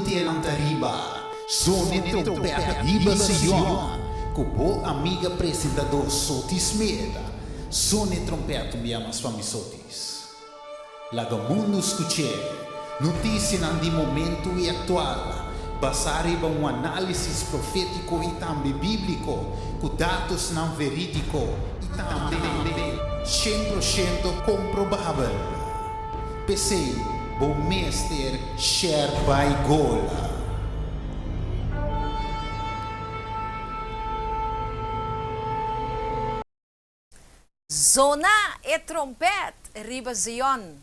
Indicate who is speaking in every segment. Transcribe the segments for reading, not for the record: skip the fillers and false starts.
Speaker 1: tiran tariba, sone trompeta riba Sion, kubo amiga presentador Sotis Meda, sone trompeta miamas famisotis. Laga mundo escuche, notícia nandi momento e atual, basare ba um análise profético e também bíblico, com dados não verídico e também 100% comprovável. PC, bom mestre, share by Gola.
Speaker 2: Zona e trompet, riba Zion.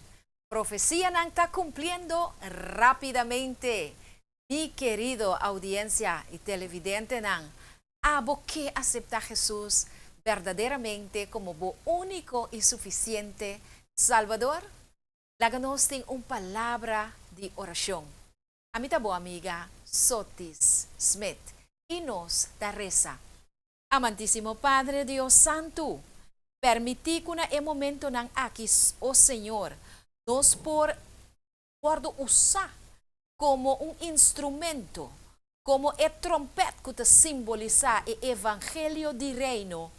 Speaker 2: Profecía nang está cumpliendo rápidamente. Mi querido audiencia y televidente nang, abo que acepta a Jesús verdaderamente como bo único y suficiente Salvador, laganos ting un palabra de oración. Amita bo amiga Sotis Smith y nos da reza. Amantísimo Padre Dios Santo, permití que en momento nang akis, oh Señor, nos por usar como un instrumento, como el trompet que te simboliza el evangelio de reino,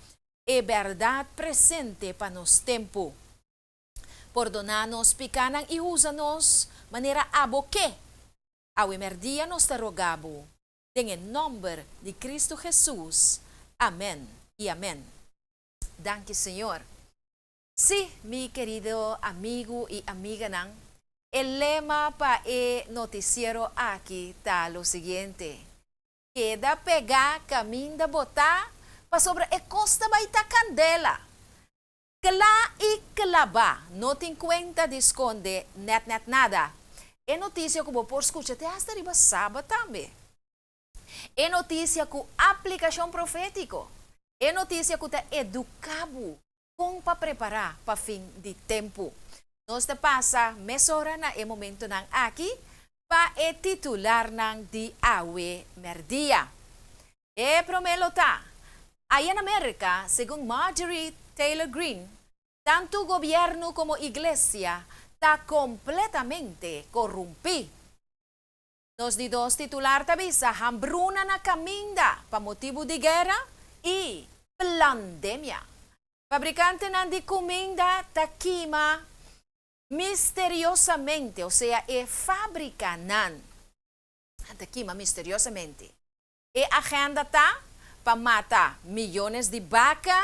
Speaker 2: e verdad presente para nos tempo. Perdonanos, picanan y úsanos manera aboque. Awimer día nos te rogabo, en el nombre de Cristo Jesús. Amén y amén. Danke, Señor. Sí, mi querido amigo y amiga nang, el lema para el noticiero aquí está lo siguiente. Queda pegar caminho botar para sobre a costa baita candela. Cla y clava, no te cuenta de esconde net nada. É notícia que por escutar até hasta riba sábado também. É notícia com aplicação profético. É notícia que te educabo como para preparar para fim de tempo. Nós te passa mesora na momento nang aqui para e titular nang di awe merdia. E promelota, aí na América, segundo Marjorie Taylor Greene, tanto governo como iglesia está completamente corrompido. Nos di dos titular tabisa hambruna na caminda para motivo de guerra e pandemia. Fabricante nang di comida takima misteriosamente, o sea, fábrica nan, takima misteriosamente. Agenda ta para matar millones de vaca,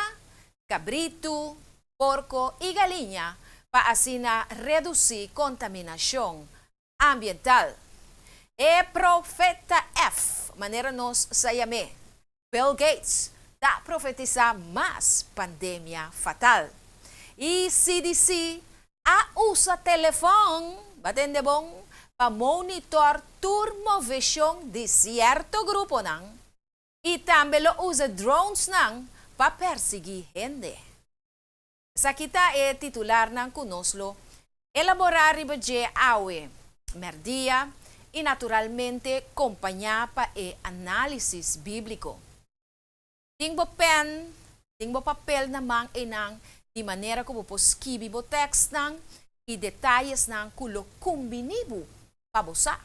Speaker 2: cabrito, porco y galinha para así reducir contaminación ambiental. Profeta F, manera nos sayame, Bill Gates, da profetizar más pandemia fatal. Y CDC usa teléfono, batende bom, para monitor turmovision de cierto grupo nang, y también lo usa drones nang para perseguir gente. Sa kita titular nang kunoslo, elaborar ribaje awe, merdia, y naturalmente acompañar pa análisis bíblico. Tingbo pen, tingbo papel namang inang, de maneira como posquibi bo text nang, e detalhes nang kulo kumbinibu pa bosa.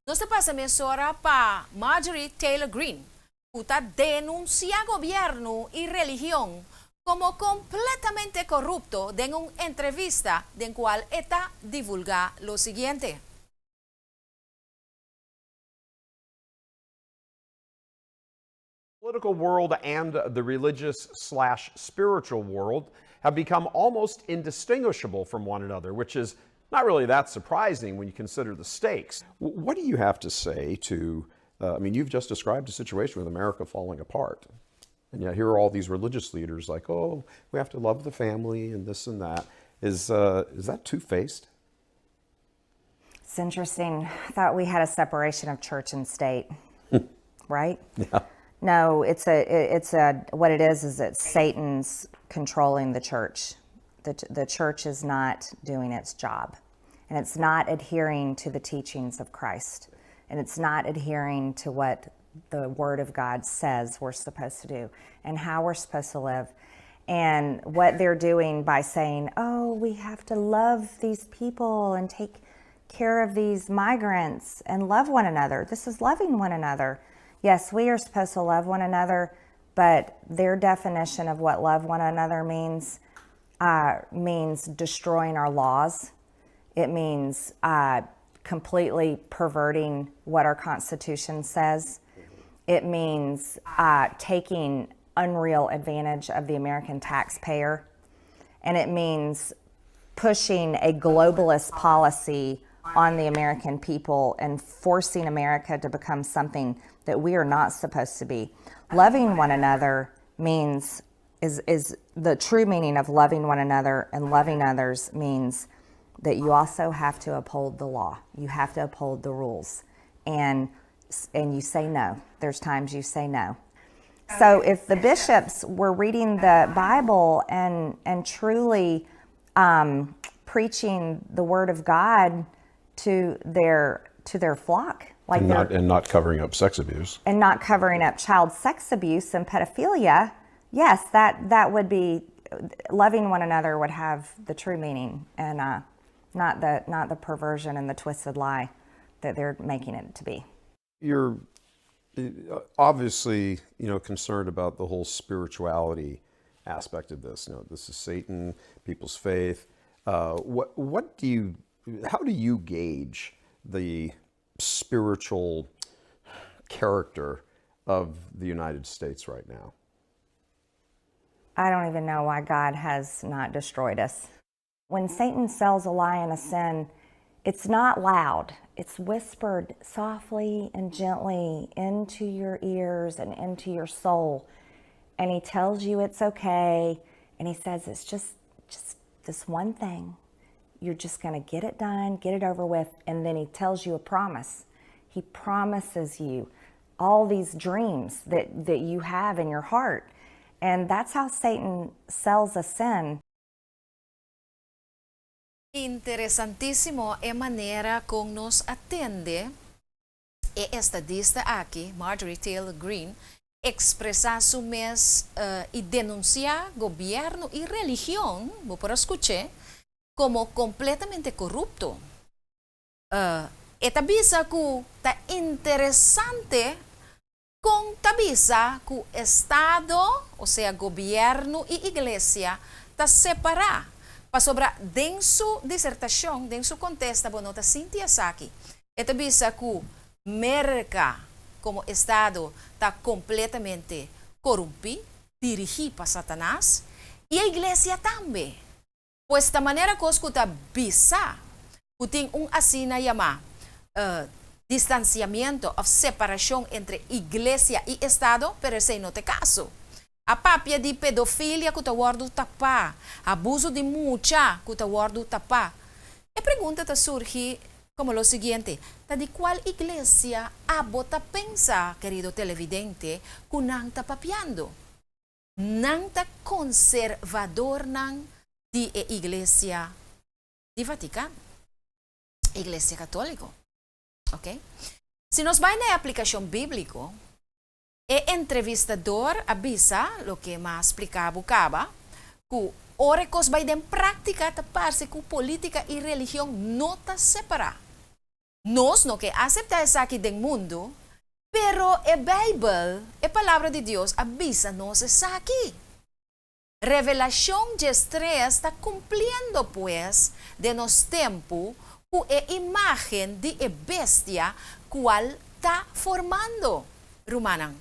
Speaker 2: Nós te passa mesora pa Marjorie Taylor Greene, puta denuncia gobierno y religión como completamente corrupto en una entrevista en cual esta divulga lo siguiente.
Speaker 3: Political world and the religious/spiritual world have become almost indistinguishable from one another, which is not really that surprising when you consider the stakes.
Speaker 4: What do you have to say to, you've just described a situation with America falling apart. And yet here are all these religious leaders like, oh, we have to love the family and this and that. Is that two-faced?
Speaker 5: It's interesting. I thought we had a separation of church and state, right?
Speaker 4: Yeah.
Speaker 5: No, what it is it's Satan's controlling the church. The church is not doing its job, and it's not adhering to the teachings of Christ, and it's not adhering to what the Word of God says we're supposed to do and how we're supposed to live. And what they're doing by saying, oh, we have to love these people and take care of these migrants and love one another. This is loving one another. Yes, we are supposed to love one another, but their definition of what love one another means destroying our laws. It means completely perverting what our Constitution says. It means taking unreal advantage of the American taxpayer. And it means pushing a globalist policy on the American people and forcing America to become something that we are not supposed to be. Loving one another means, is the true meaning of loving one another and loving others means that you also have to uphold the law. You have to uphold the rules. And you say no. There's times you say no. So if the bishops were reading the Bible and truly preaching the Word of God to their flock, like
Speaker 4: and not covering up sex abuse,
Speaker 5: and not covering up child sex abuse and pedophilia, yes, that would be, loving one another would have the true meaning, and not the perversion and the twisted lie that they're making it to be.
Speaker 4: You're obviously, concerned about the whole spirituality aspect of this. This is Satan, people's faith. How do you gauge the spiritual character of the United States right now?
Speaker 5: I don't even know why God has not destroyed us. When Satan sells a lie and a sin, it's not loud. It's whispered softly and gently into your ears and into your soul. And he tells you it's okay. And he says it's just this one thing. You're just going to get it done, get it over with. And then he tells you a promise. He promises you all these dreams that you have in your heart. And that's how Satan sells a sin.
Speaker 2: Interesantísimo e manera kung nos atiende e estadista aqui, Marjorie Taylor Greene, expresa su mes y denuncia gobierno y religión, vos por escuché, como completamente corrupto. Tabisa ku ta interesante kung tabisa ku Estado, o sea, gobierno y iglesia, ta separa. Pa sobra, den su disertación, den su contesta, bonota Cynthia Saki, tabisa ku Merca como Estado está completamente corrompido, dirigido para Satanás, y la iglesia también. Pues de manera que está bisa, que un asina llama distanciamiento o separación entre iglesia y Estado, pero ese no te caso. A papia de pedofilia que está guardo tapa, abuso de mucha que está guardo tapa. E pregunta te surge como lo siguiente, ¿de cuál iglesia abota pensa, querido televidente, que nang ta papiando? Nang ta conservador nang di iglesia di Vaticano, iglesia católica, ¿ok? Si nos va en la aplicación bíblico, el entrevistador avisa lo que más explicaba Bucaba, que orecos va en práctica taparse que política y religión no ta separa. Nos no que acepta esa aquí del mundo, pero el Bible, la palabra de Dios, avisa nos esa aquí. Revelación 3 está cumpliendo pues de nos tiempo con la imagen de la bestia cual está formando. Rumanan.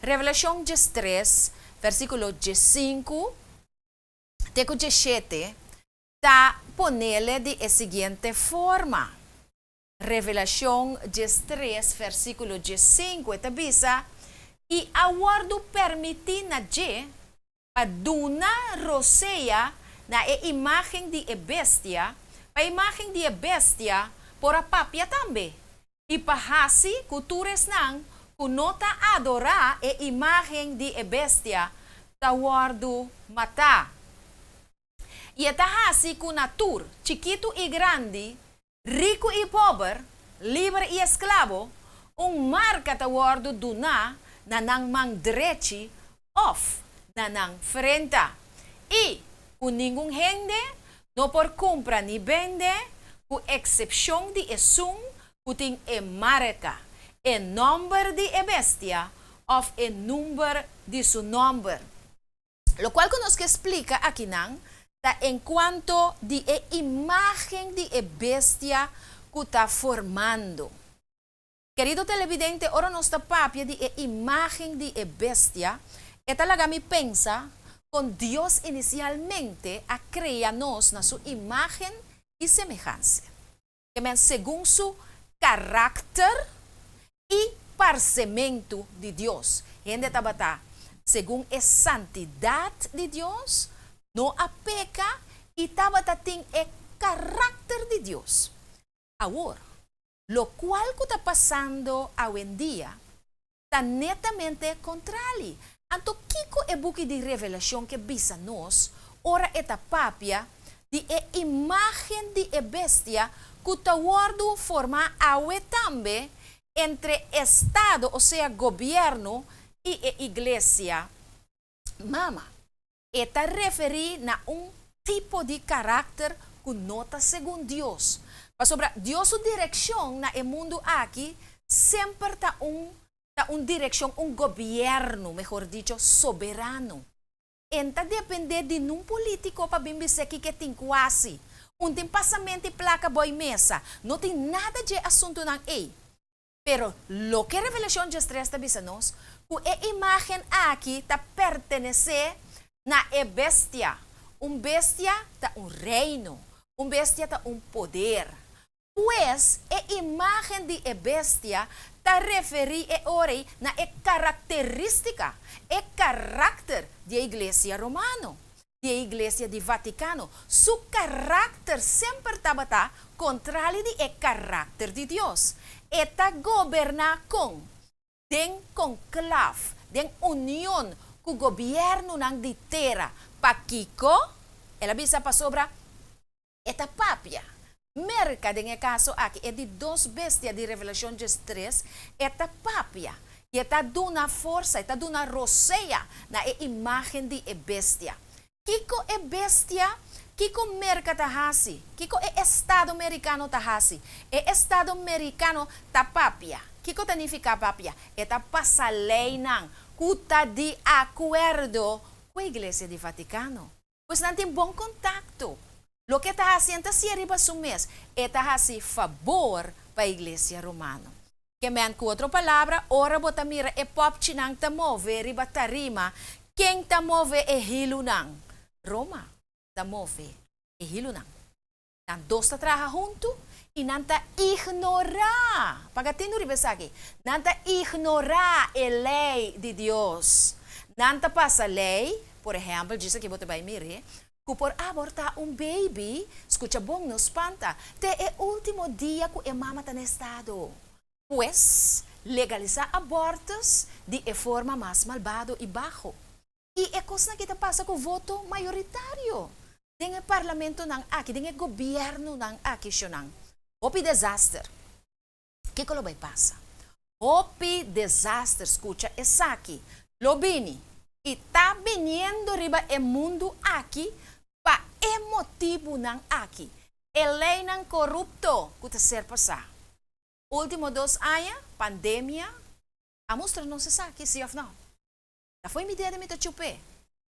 Speaker 2: Revelación 3, versículo 5, teco 17, está ponerle de la siguiente forma. Revelación 3, versículo 5, esta avisa, y aguardo permitir na je, a duna rosea na imagen de bestia, pa imagen de bestia, por a papia tambe. Y pahasi kutures nang, kunota adora imagen de bestia, tawardo mata. Y etahasi kunatur, chiquito y grande, rico y pobre, libre y esclavo, marca tawardo duna na nang mang derechi off na nang frente. Y con ningún gente, no por compra ni vende, com excepção de esum, que tem e marca, e número de e bestia, ou e número de su nombre. Lo cual que nos explica aqui não, en cuanto de imagen de bestia que está formando. Querido televidente, ora nossa papia de imagen de bestia, esta laga me pensa con Dios inicialmente a crearnos na su imagen y semejanza. Que men según su carácter y parecimiento de Dios. Gente tabata, según es santidad de Dios, no apeca y tabata tiene el carácter de Dios. Ahora, lo cual que está pasando hoy en día está netamente contrario. Anto kiko e buki de revelación que visa nos, ora eta papia de imagen de bestia que está guardo forma awe tambe entre Estado, o sea, gobierno y iglesia. Mama, esta referi na un tipo de carácter que nota según Dios. Mas sobre Dios su dirección na el mundo aquí siempre está un dirección, un gobierno, mejor dicho, soberano. Enta depende de un político para bimbise que tem quase. Tem passamento e placa boy mesa. Não tem nada de assunto ng A. Pero lo que revelación de estrés está bisanos, que a imagen aqui está pertenece na bestia. Bestia está reino. Bestia está poder. Pues, a imagen de bestia está referi ore na característica, carácter de iglesia romano, de iglesia de Vaticano. Su carácter sempre estaba contrario de carácter de Dios. Eta goberna den conclave, den unión con gobierno ng di terra. Pakiko, ela bisa pa sobra, eta papia. Merca, en caso aqui, é de dos bestias de revelação de 3, esta papia, e está dando força, está dando roceia na imagem de bestia. Kiko é bestia, kiko merca tahasi, kiko é Estado americano tahasi, é Estado americano ta papia. Kiko significa papia? Esta passa lei não, cuta de acordo com a Igreja de Vaticano. Pois não tem bom contato. Lo que está haciendo si arriba su mes, está haciendo favor para la iglesia romana. Que me han con otra palabra, ora bota mira e pop chinang ta move riba tarima, quem ta move e hilunang. Roma ta move e hilunang. Nan dos ta traja junto e nanta ignora. Pagatino riba saki, nanta ignora a lei de Dios. Nanta passa lei, por exemplo, diz que bota vai mire, que por abortar baby, escucha bom, nos espanta, te é último dia que a mama está no estado. Pues, legalizar abortos de forma mais malvada e baixo. E é coisa que passa com o voto maioritário. Tem o parlamento ng aqui, tem o governo ng aqui, xonang. Opi desastre. Que que vai passar? Opi desastre, escucha, essa aqui. Lobini, e está viniendo riba o mundo aqui, pa motivo ng aki. Lei ng corrupto que ser passar. Último 2 anos, pandemia, a mostra não se sabe se ou não. Já foi me de me chupe.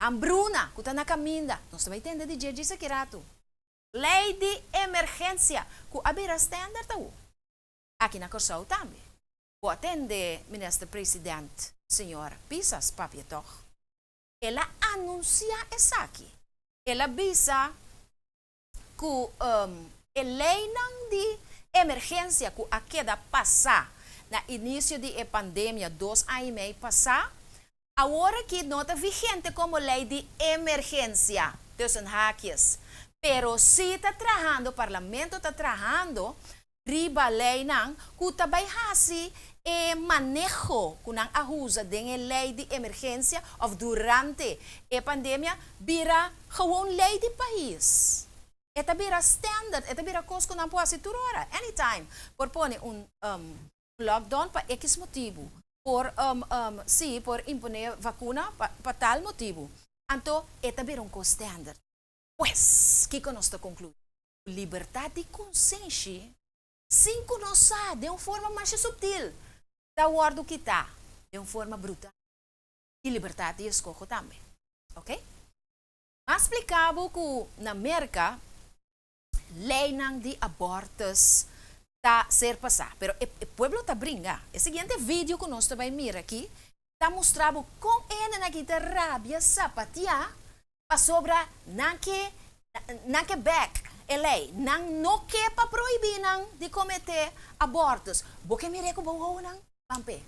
Speaker 2: Hambruna, que está na caminda. Não se vai entender de dia disso aqui rato. Lei de emergência, que abrirá standard tao. Aqui na Corsau também. O atende ministro presidente, senhor Pisas Papietoch. Ela anuncia essa aqui. Ela avisa que a lei de emergência que a queda passar na início da pandemia 2 anos e meio passar, agora que não está vigente como lei de emergência, dos hackers. Pero se está trabalhando, o parlamento está trabalhando, riba lei não, que está baixando manejo que não ajuda de lei de emergência ou durante a pandemia, vira gewoon lei de país. Esta vira standard, esta vira coisa que não pode ser turora, anytime. Por pôr lockdown para X motivo, por imponer vacuna para tal motivo. Então, esta vira coisa standard. Pues, que nós concluímos? liberdade de consciência, sem conhecer de uma forma mais sutil, da ordem que está, de uma forma brutal. E liberdade de escolha também. Ok? Mas explicava que na América, lei de abortos está ser passar. Pero o pueblo está brinca. O seguinte vídeo que nós também mira aqui, está mostrando com ele na kita rabia sapatia para sobra nanke back a lei. Não que para proibir de cometer abortos. Porque mire que bom nang pampe.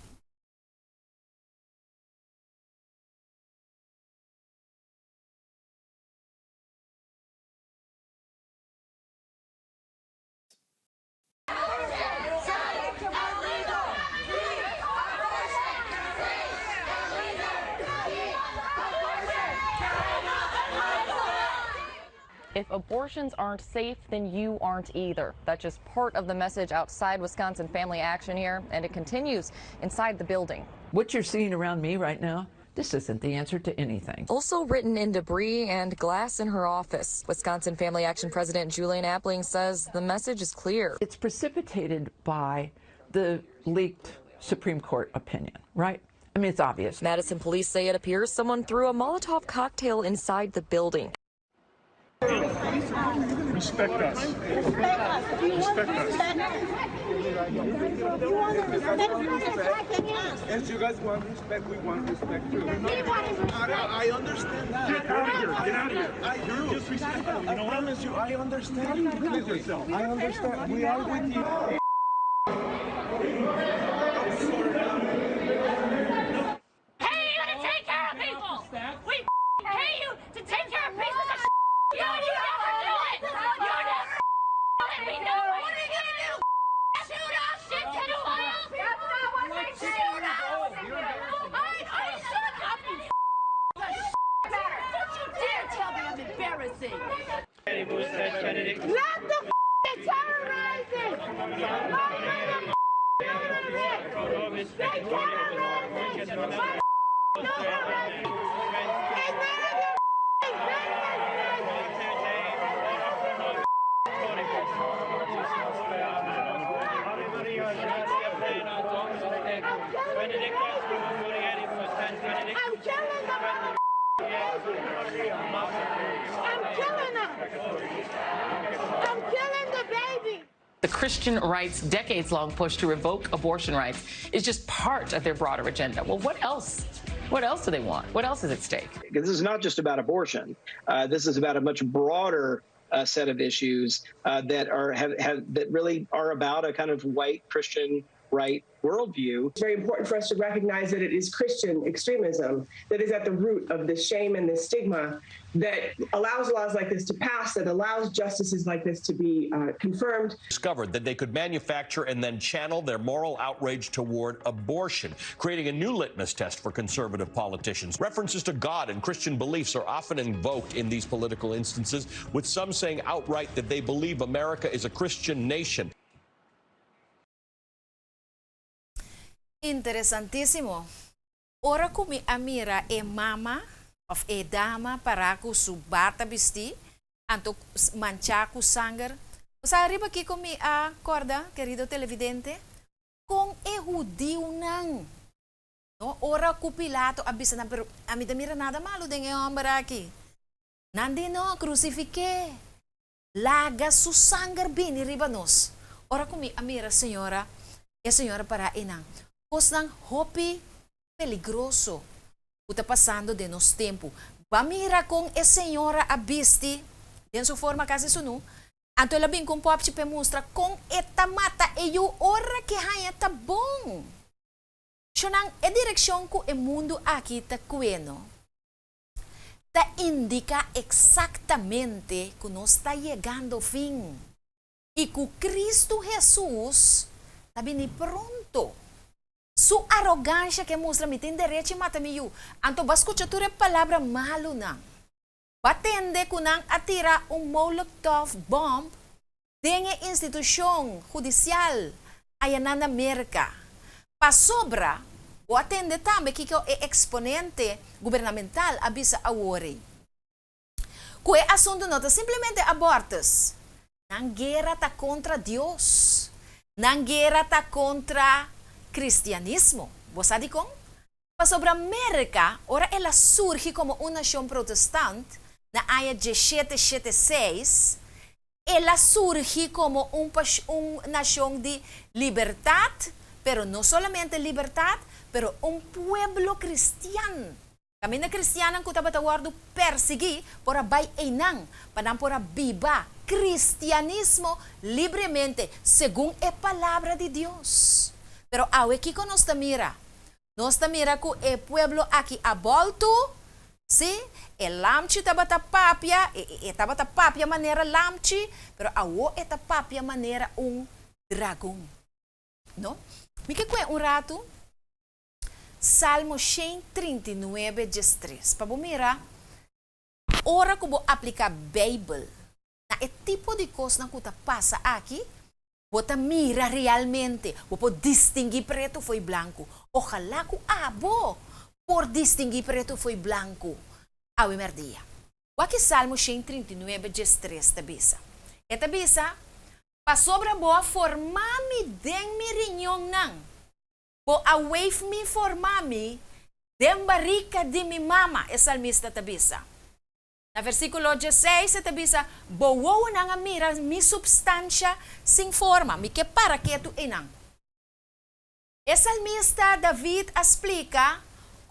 Speaker 6: If abortions aren't safe, then you aren't either. That's just part of the message outside Wisconsin Family Action here, and it continues inside the building.
Speaker 7: What you're seeing around me right now, this isn't the answer to anything.
Speaker 6: Also written in debris and glass in her office. Wisconsin Family Action President Julian Appling says the message is clear.
Speaker 7: It's precipitated by the leaked Supreme Court opinion, right? I mean, it's obvious.
Speaker 6: Madison police say it appears someone threw a Molotov cocktail inside the building.
Speaker 8: Respect us. Respect us. Respect us. You want to respect us. As you guys want respect, we want respect too. I understand that. Get out of here. Get out of here. I do. Just respect them. I promise you, I understand. Please yourself. I understand. We are with you.
Speaker 9: Pay you to take care of people. We pay you to take care of pieces of. You never do it! You never do it! We know what are you gonna do? Shoot us! Shit to the wheel! That's not what we shoot us! I shut up, you Don't you dare tell me I'm embarrassing! Let the terrorizing! They terrorizing! I'm killing them! I'm killing the baby!
Speaker 10: The Christian rights' decades-long push to revoke abortion rights is just part of their broader agenda. Well, what else? What else do they want? What else is at stake?
Speaker 11: This is not just about abortion. This is about a much broader set of issues that really are about a kind of white Christian right worldview.
Speaker 12: It's very important for us to recognize that it is Christian extremism that is at the root of this shame and this stigma that allows laws like this to pass, that allows justices like this to be confirmed.
Speaker 13: Discovered that they could manufacture and then channel their moral outrage toward abortion, creating a new litmus test for conservative politicians. References to God and Christian beliefs are often invoked in these political instances, with some saying outright that they believe America is a Christian nation.
Speaker 2: Interesantísimo. Ora kumi amira e mama of e dama para ku subata bisti anto mancha ku sangar. Sa arriba aqui kumi a corda, querido televidente, kung e judio nang. No, ora ku Pilato abisa na pero amida mira nada malo den e hombre aqui. Nandi no crucifique. Laga su sangar bini ribanos. Ora kumi amira senhora, e senhora para inang. Pos ng hopi peligroso está passando de nos tempo. Bamira kung e senhora abisti, den su forma kasi sunu, anto labing kung pop pe mostra kung etamata e yu ora que haya ta bom. Xonang e direksyon ko e mundo aqui ta kueno. Ta indica exactamente que nos está llegando fin. E que Cristo Jesus está bem pronto. Su arrogância que mostra me tem direito de matar me. Anto basco chature palavra malo na. Batende ko nang atira Molotov bomb dengue instituição judicial ayan na América. Pasobra, o atende também que é exponente governamental abisa awori. Kue assunto nota simplesmente abortos. Nang guerra ta contra Dios. Nang guerra ta contra cristianismo. Vos sabe kong? Sobre América, ora ela surge como uma nação protestante, na área 1776, ela surge como uma nação de liberdade, pero não somente liberdade, pero um pueblo cristiano. Kami na kristiyanan ko tabatawar do persigi, pora bay enang, panang pora biba, cristianismo libremente, según a palabra de Dios. Pero awe kiko nos tamira. Nos tamira ko e pueblo aqui abolto, ¿sí? El lamchi tabatapapia, tabatapapia manera lamchi, pero awo etapapia manera dragão. No? Me que um rato? Salmo 139, 3. Para mira, ora que vou aplicar Bible, na é tipo de coisa que passa aqui, você mira realmente, você distinguir preto foi branco. Ojalá que abo por distinguir preto foi branco. Ao merdia. O que Salmo 139, 3 tabisa. E tabisa, pa sobra boa formami den mi rinyong nang. Bo away me formami den barrica de mi mama. E salmista tabisa. Na versículo 16 tabisa, bo wow nang amira mi substancia sin forma. Mi que para que tu inang. E salmista David explica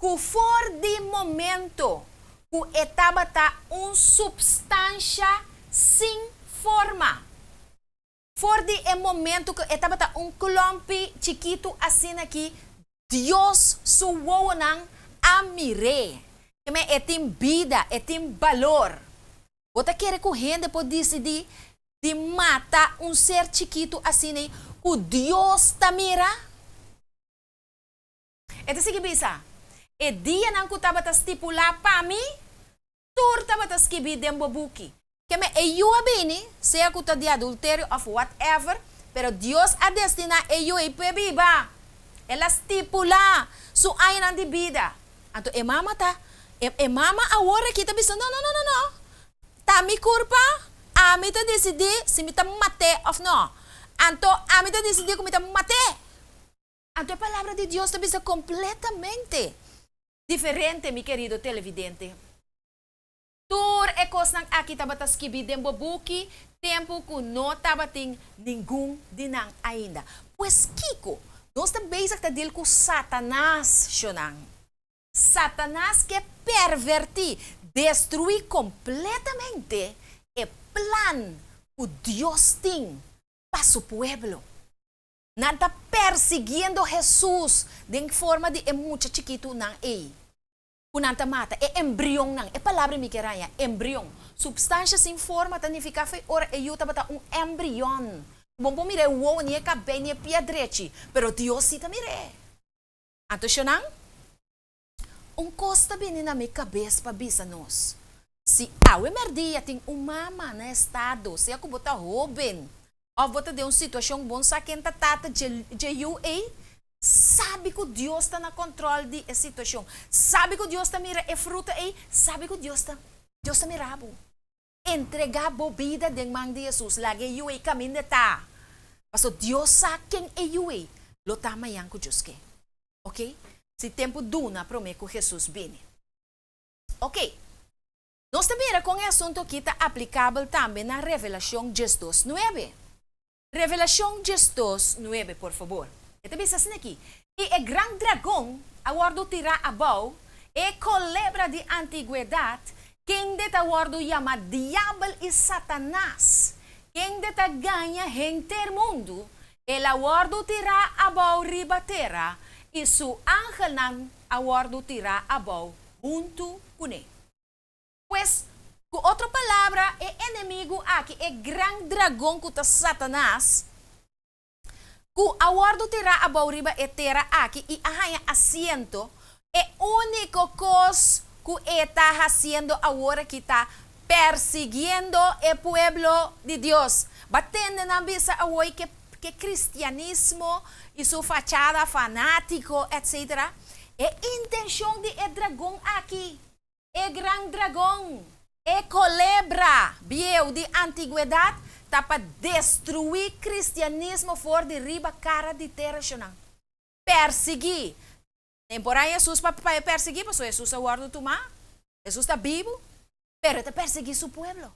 Speaker 2: que for de momento que estava substância sem forma. For de momento que estava clumpe chiquito assim aqui, Deus suou nang amire. Que me tem vida, tem valor. Você quer que a gente pode decidir de matar ser chiquito assim, que Deus ta mira? Ito sige bisa. E dia nang ko taba stipula pa mi, tur taba skibi dem bobuki. Keme eu abini, sea ko ta de adulterio of whatever, pero Dios a destina eu e pebiba. Ela stipula, so ay nang di vida. Anto mama ta, mama awora kita bisa, no. Tami kurpa, ami ta decidi si mita mate of no. Anto ami ta decidi kung mita mate. Anto a palavra de Deus também é completamente diferente, mi querido televidente. Tur e kosnang aki tabatas kibidem bobuki, tempo que não tabating ninguém dinang ainda. Pues Kiko, nós também está dil com Satanás, Shonang. Satanás que pervertir, destruir completamente o plan que Deus tem para seu pueblo. Nanta persiguiendo Jesus de forma de mucha chiquito nang Kunanta mata, embrião nang, palavra mi keranya, embrião. Substância sem forma tanifica foi ora yuta bata embrião. Bom mire wo nie cabe nie piedrechi, pero Dios sita mire. Anto nang? Costa bini na mi cabeça pa bisa nos. Si awe merdia ting umama na estado, se ako bota hoben. Ou bota de situação bom sa quem tata de UA, sabe que Deus está na controle de situação. Sabe que Deus está mira fruta aí, sabe que Deus está mirabo. Entregar bobida de mão de Jesus, lagi UA caminho de ta. Paso Deus sa quem é UA, lo tama yang ko Deus que. Ok? Si tempo duna promete que Jesus vini. Ok. Nós também com esse assunto que está aplicável também na Revelação 2:9. Revelação 2:9, por favor. Ito bisa assim aqui. E o grande dragão, aguardo tirar abaixo, e culebra de antiguidade, quem deta aguardo chama Diabo e Satanás, quem deta ganha gente mundo, ele aguardo tirar abaixo riba terra, e su ángel nang aguardo tirar abaixo junto com ele. Pues, com outra palavra, é inimigo aqui, é grande dragão que está Satanás, que aguardo tirar a bauriba e terra aqui e ahaya asiento, é único coisa que está fazendo agora que está persiguiendo o pueblo de Deus. Batendo na bisa away que cristianismo e sua fachada fanático, etc. É intenção de dragão aqui. É grande dragão, é culebra, biel de antiguidade, tapa destruir cristianismo for de riba cara de terra xonang. Persegui. Temporada Jesus para perseguir, pastor Jesus a guardo tuma. Jesus está vivo, pero está perseguir su pueblo.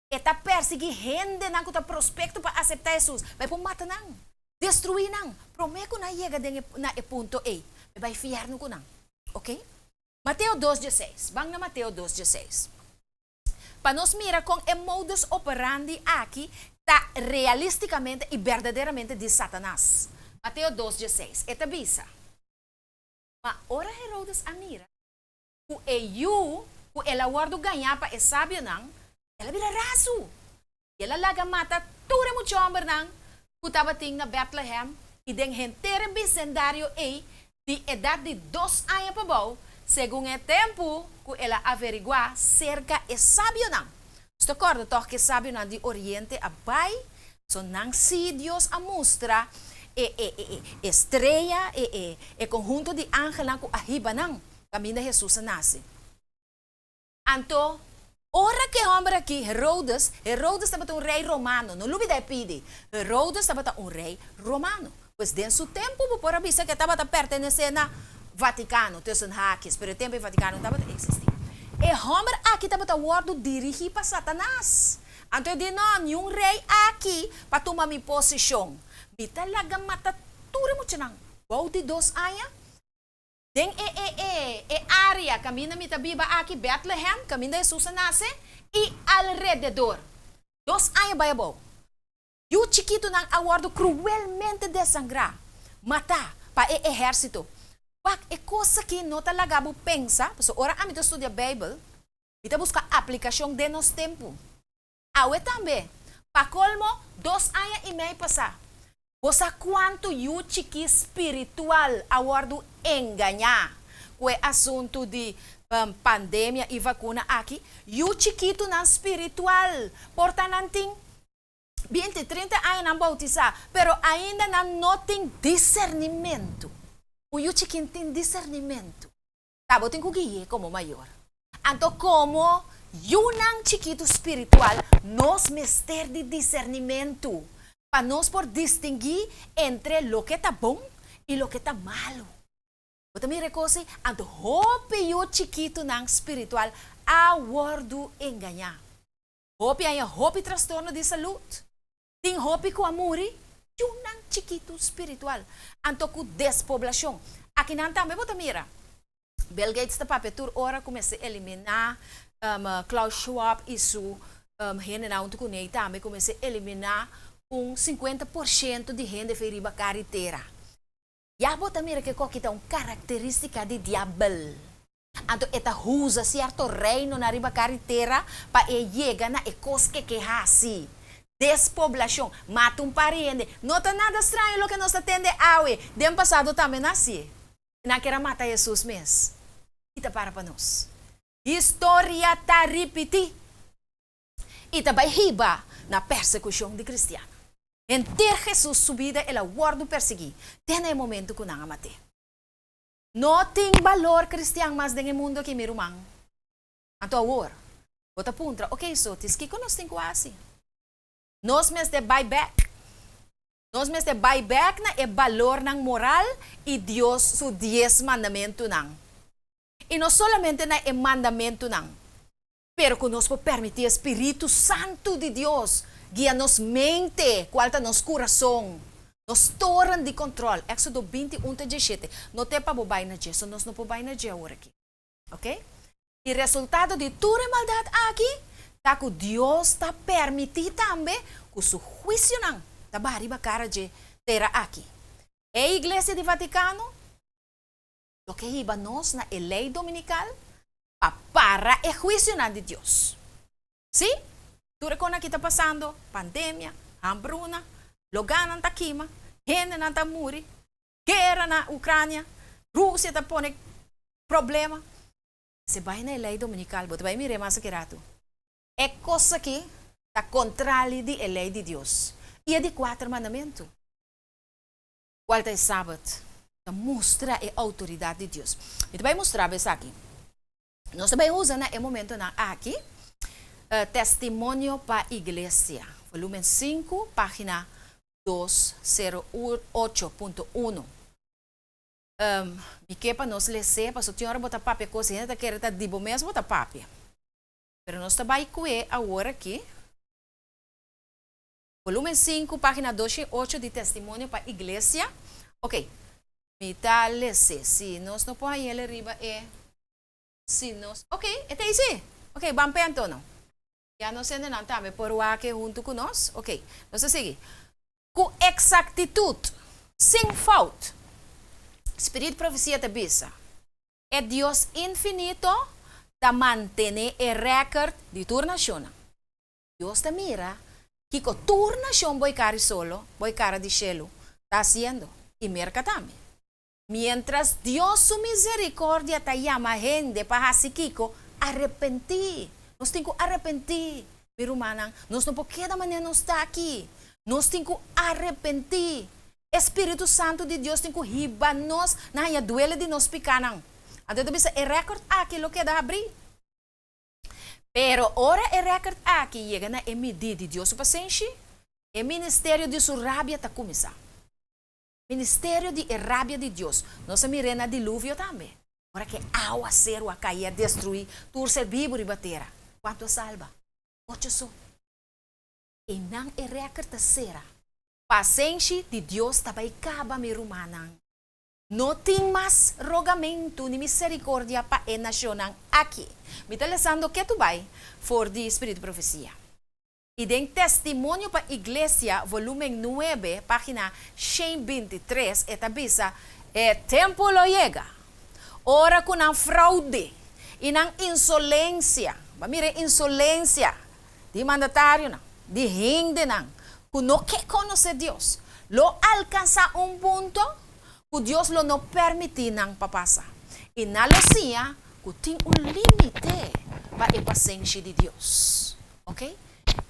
Speaker 2: Está perseguir gente nang kuta prospecto para aceitar Jesus. Vai pun mata nang. Destruir nang. Prometo na chega na punto A. Vai fiar no kunang. Ok? Mateo 2:16. Bang na Mateo 2:16. Para nos mira com o modus operandi aqui, tá realisticamente e verdadeiramente de Satanás. Mateo 2:16. Eta bisa. Mas ora Herodes a mira, o ela guardo ganhar para é sábio não, ela vira raso. Ela laga mata tudo muito homem não, que estava na Bethlehem e den hentere bicendário aí de idade de 2 anos para bom. Segundo o tempo que ela averiguar cerca é sábio não. Estou acordo toch que sábio não de Oriente a pai, so não se Deus a mostra estrela e conjunto de ángeles que arriba não, caminho de Jesus nasce. Então, ora que homem aqui Herodes estava um rei romano, não lube de pedir. Herodes estava um rei romano. Pois dentro do tempo por avisa que estava pertencendo a Vaticano, tussen haakjes, pero o tempo em Vaticano estava existir. E Homer aqui estava guardo dirigir para Satanás. Então de não, um rei aqui para tomar minha posição. Bita laga mata tudo muito não. Bom de 2 anos. Den área caminha mita biba aqui Bethlehem, caminho de Jesus nasce e alrededor. 2 anos vai bom. E o chiquito não aguardo cruelmente desangrar, matar para o exército. Pak é coisa que não talaga bo pensa, so ora a mito estudia Bible, mita busca aplicação de nos tempo. Awe também, pa colmo 2 anos e meio passar. Você quanto o chiqui espiritual aguardo enganar com o assunto de pandemia e vacuna aqui, o chiquito não espiritual, portanto 20, 30 anos não bautizar, pero ainda não tem discernimento. O chiquinho tem discernimento. Tá, tem que guiar como maior. Então, como um chiquito espiritual, nós mister de discernimento. Para nós por distinguir entre lo que está bom e lo que está malo. Você me reconhece? Então, hope o chiquito não espiritual, a wordo enganar. Hope aí, hope transtorno de saúde. Tem hope com amor, yung chiquito espiritual. Anto com despoblação. Aqui não também, você mira. Bill Gates da papetur ora comece a eliminar Klaus Schwab e su gente não conhece também comece a eliminar 50% de gente feriba carretera. Já você mira que aqui tem uma característica de diabo. Anto eta usa certo reino na riba carretera para chegar na cosque que hasi. Despoblação, mata pariente. Não está nada estranho o que nós atende awe. Dem passado também nasci. Naquela mata Jesus mesmo. Ita para nós. História está repeti. Ita vai riba na persecução de cristiano. Enter Jesus subida ela guardo perseguir. Tem o momento que não mate. Não tem valor cristiano mais no mundo que mirumang. Então agora, bota puntra. Ok, so tis que nós tem quase. Nós mesmos de buyback. Nós mesmos de buyback na é valor ng moral e Deus su 10 mandamento nang. E não solamente na é mandamento nang, pero que nós podemos permitir Espírito Santo de Deus guia-nos mente, qual nos coração, nos torna de controle. Éxodo 21:17. Não tem para bobai na dia, nós não bobai na dia agora aqui. Ok? E resultado de toda a maldade aqui, tá que Deus está permitindo também que o seu juízo não está barriba cara de terra aqui. E a Igreja do Vaticano, o que iba nós na lei dominical, para o juízo de Deus. Sim? Tudo que está passando, pandemia, hambruna, lugar está queima, gente está muri, guerra na Ucrânia, Rússia está pondo problema. Se vai na lei dominical, você vai mirar mais que rato. É coisa que está contrária da lei de Deus. E é de 4 mandamentos. Qual é o sábado? Mostra a autoridade de Deus. Então, vai mostrar isso aqui. Nós também usamos no momento aqui testemunho para a igreja. volumen 5, página 208.1. Mi kepa nos le sepa, so tinha bota papia coisa, ainda quer tá dibo mesmo bota papia. Pero nós trabalha com agora aqui. Volumen 5, página 208 de testemunho para a igreja. Ok. Me tá lese. Se nós não põe ele riba se nós. Ok, é isso. Ok, vamos então não. Já não sei não também por o aqui junto com nós. Ok. Nós seguir. Com exactitud, sem falta. Espírito profecia te bisa. É Deus infinito da mantener o record de tua nação. Deus te mira que com tua nação vai cara solo, vai cara de cielo, está haciendo. Y merca también. Mientras Dios su misericordia te llama gente para hasikiko, arrepentir. Nos tengo arrepentir. Pero manan, nos no porque da manera no está aquí. Nos tengo arrepentir. Espírito Santo de Dios tengo hibanos na ya duele de nos picanan. Entonces bisa el record aquí lo que da abrir. Pero ahora el record aquí llega na medida de Dios su paciencia. El ministerio de su rabia está começando. Ministério de rabia de Deus. Nossa mirena dilúvio também. Para que água ser a cair, a destruir, tu ser vivo e bater. Quanto salva? 8 só. E não é reca terceira. Paciência de Deus também acaba me rumanan. Não tem mais rogamento nem misericórdia para a nação aqui. Me está lendo que tu vai for de Espírito Profecia. E em Testemunho para a Igreja, volume 9, página 123, esta bisa, tempo lo llega. Ora com a fraude e na insolência. Mire, insolência de mandatário, de gente, que não quer conhecer Deus. Lo alcança ponto que Deus lo não permite para passar. E na lucia, que tem limite para a paciência de Deus. Ok?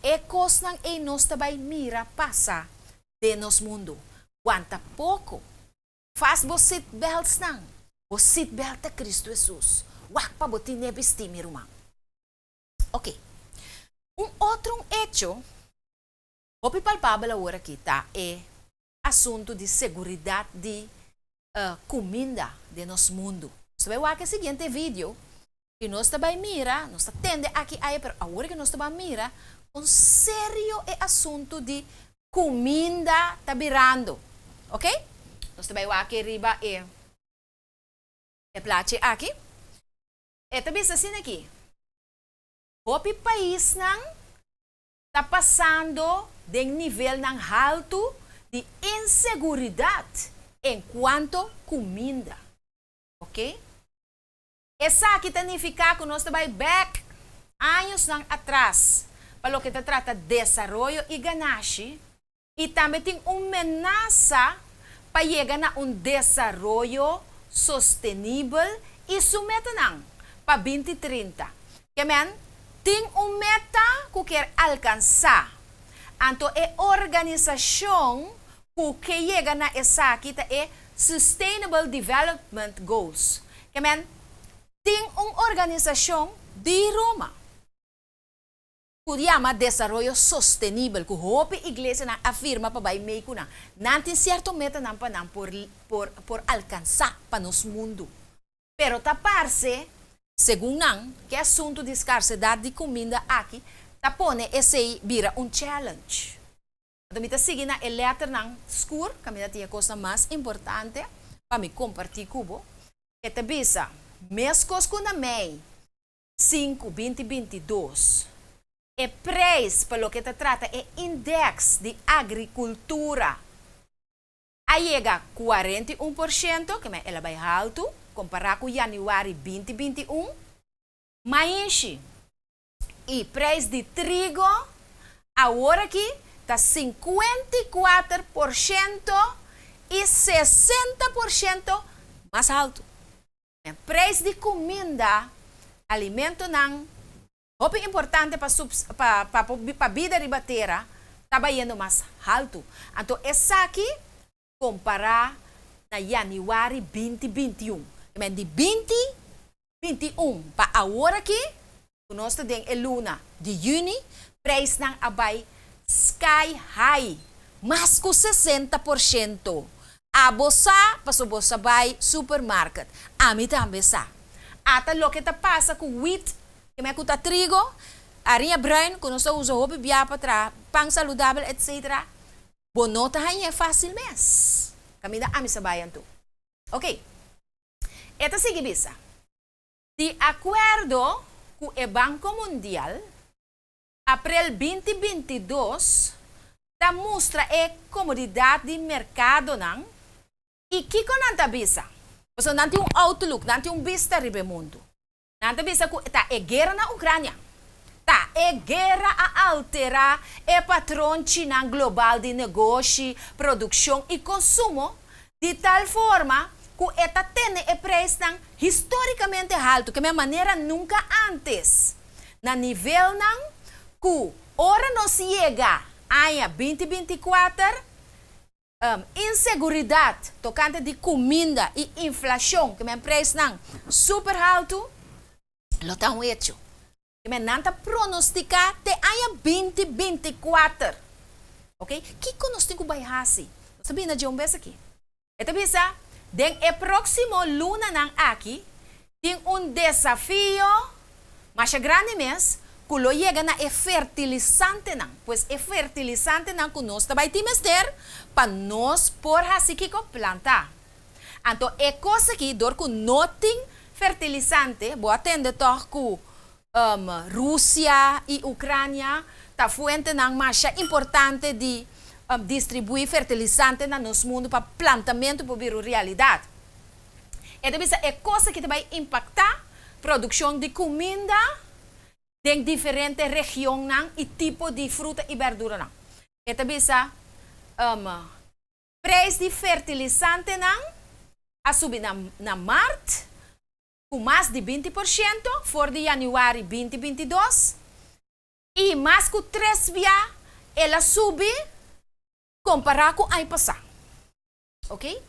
Speaker 2: E coisa que nós também mira passa de nos mundo. Quanto pouco faz você seatbelts não. O seatbelt de Cristo Jesus. Wak pa botin nebesti mi rumang. Ok. Outro hecho, o palpável agora kita é assunto de segurança de comida de nosso mundo. Você vai ver o seguinte vídeo que nós também mira, nós atende aqui aí, pero agora que nós também mira, sério é assunto de comida tá virando. Ok? Nós também vai aqui riba é place aqui. E também assim aqui. O país não está passando de nível não alto de inseguridade enquanto comida. Ok? Essa aqui significa que nós também back anos não atrás para o que se trata de desenvolvimento e ganache, e também tem uma ameaça para chegar a desenvolvimento sustentável e submeter para 2030. Que men, tem uma meta que quer alcançar. Então, a organização que chega na essa aqui é Sustainable Development Goals. Que men, tem uma organização de Roma que chama Desarrollo Sostenible, que a igreja afirma para vai meio na. Não tem certo meta não para por alcançar para nosso mundo. Pero taparse, segundo não, que é assunto de escassez de comida aqui, tapone esse vira challenge. Então, me seguindo a letra não escuro, que me dá a coisa mais importante para me compartilhar cubo, que te bisa, mescos com a MEI 5-2022, e preço para o que te trata é Index de Agricultura. Aí chega 41%, que ela vai alto, comparado com janeiro 2021. Mas e preço de trigo, agora aqui está 54% e 60% mais alto. O preço de comida, alimento não, o importante para a vida ribateira, está indo mais alto. Então, essa aqui, comparar na janeiro 2021. De 2021 para agora aqui, nós temos a luna de junho, preço não abai sky high. Mas ku 60%. Abosa, pasobosa bay supermarket. Ami tambe sa. Ata lo que ta pasa ku wheat, que me kuta trigo, harinha bruin, que não se usa hopi bia para pang saludable, etc. Bonota hanya fácil mes. Kami da ami sa bayan tu. Ok. Esta sigue bisa. De acuerdo com o Banco Mundial, April 2022, ta mostra a comodidade de mercado nang e que com nanta bisa. So nanti outlook, nanti vista ribe mundo. Nanta bisa ku ta e guerra na Ucrânia. Ta e guerra a altera e patrão chinang global de negócio, produção e consumo de tal forma que eta tene e preço nang historicamente alto, que de maneira nunca antes. Na nível nang que ora nos chega a 2024, inseguridade tocante de comida e inflação, que me preço nang super alto, lo tá um hecho. Que me nanta pronosticar te aya 2024. Ok? Que conosco vai hasi? Sabi na John Bess aqui. Ito bisa, den e próximo luna nang aqui, tem desafio, mas grande mes, kulo llega na e fertilizante nang, pues e fertilizante nang kunos tabay timester, pa nos por hasiki ko planta. Anto e cosa aqui, dor ku noting fertilizante, bo atende toch ku Rússia e Ucrânia, ta fuente nang masha importante de distribuir fertilizante na nos mundo para plantamento para vir realidade. E também é coisa que vai impactar produção de comida em diferentes regiões e tipo de fruta e verdura. E também preço de fertilizante a subir na março com mais de 20% for de januário 2022 e mais que 3 via ela sube comparar com ano passado. Ok?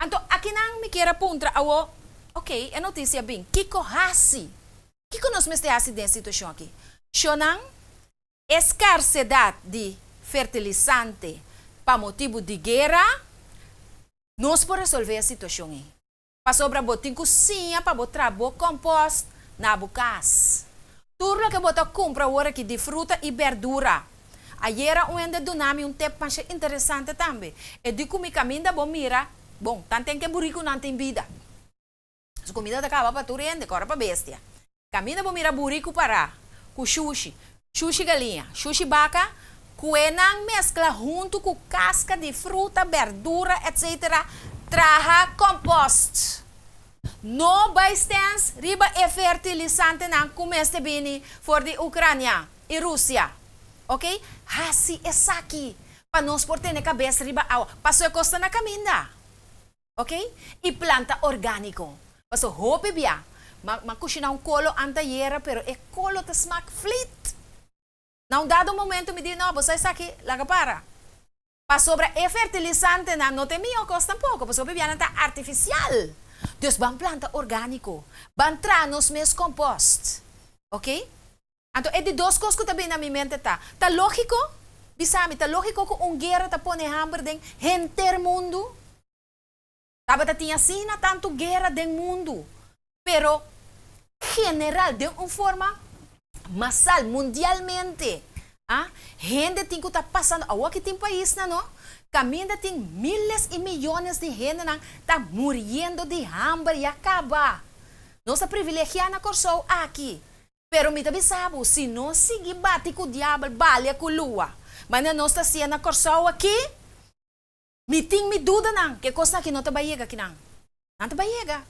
Speaker 2: Então, aqui não me quero apontar ao ok, é notícia bem. Kiko hasi. Kiko nós me hasi dessa situação aqui. Shonang, escassez de fertilizante para motivo de guerra, nós podemos resolver a situação aí. Para sobra botin cozinha, para botar compost na bucas. Tudo que botar compra agora aqui de fruta e verdura. Ayer ende donami tempo mais interessante também. E de comer caminho bom mira, bom, tanto que burico não tem vida. As comida da cava para tu rende, cora para bestia. Caminho bom mira burico para com sushi, sushi galinha, sushi vaca, cuenang mescla junto com casca de fruta, verdura, etc. Traha compost. No bystance, riba e fertilizante nang comeste bini for de Ucrânia e Rússia. Ok? Hasi é saki. Para nós por ter na cabeça riba awa. Passo costa na caminda. Ok? E planta orgânico. Passo hope bia. Makushina colo antayera, pero e colo ta smack flit. Na dado momento me diz, não, você saki, laga para. Pa sobra e fertilizante na no te mio costa pouco, pa sobra bia ta artificial. Deus ban planta orgânico. Ban tranos mes compost. Ok? Então, é de duas coisas que também na minha mente tá. Tá lógico, bisami, tá lógico que guerra tá pone hambre den enter mundo. Tava tá tinha assim na tanto guerra den mundo. Pero general de uma forma massal mundialmente. Gente tem que tá passando, aqui tem país na no, caminho tem miles e milhões de gente na tá morrendo de hambre e acaba. Nossa privilegiada na corso aqui. Pero mi tabi sabo, se não seguir bate com o diabo, bale com lua. Mas não está sendo na corso aqui, me tem me dúvida não, que coisa que não está baiega aqui não. Não está baiega.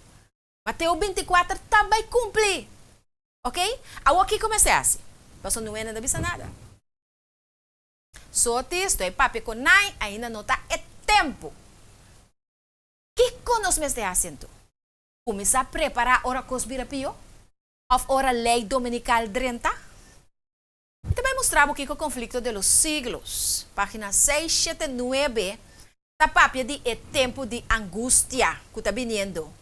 Speaker 2: Mateus 24 está vai cumprir. Ok? Ao aqui comecei assim. Passou não é nada bisa nada. Só texto é papi com nai, ainda não está é tempo. Que conosco me está fazendo? Começar a preparar hora conspirapio? Of ora lei dominical 30. E também mostrava aqui o conflito dos siglos. Página 679. Tá papia de tempo de angústia que está vindo.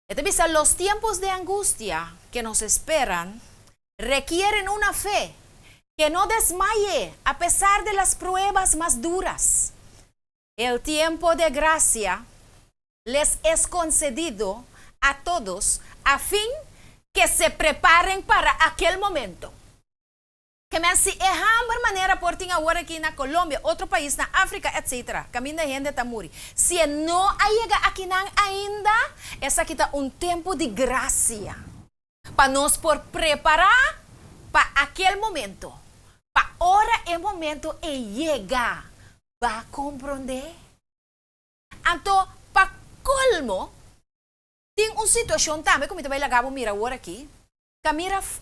Speaker 2: E também os tempos de angústia que nos esperan requieren una fe que no desmaye a pesar de las pruebas más duras. El tiempo de gracia les es concedido a todos a fin que se preparen para aquel momento. Que me si hammer maneira porting agora aqui na Colômbia, outro país na África, etc. Caminho da gente tamuri. Se não chega aqui ainda, essa aqui tá tempo de graça para nós por preparar para aquele momento. Para hora e momento e chega, vai compreender. Então, para colmo, tem situação também como também lagabo mira agora aqui.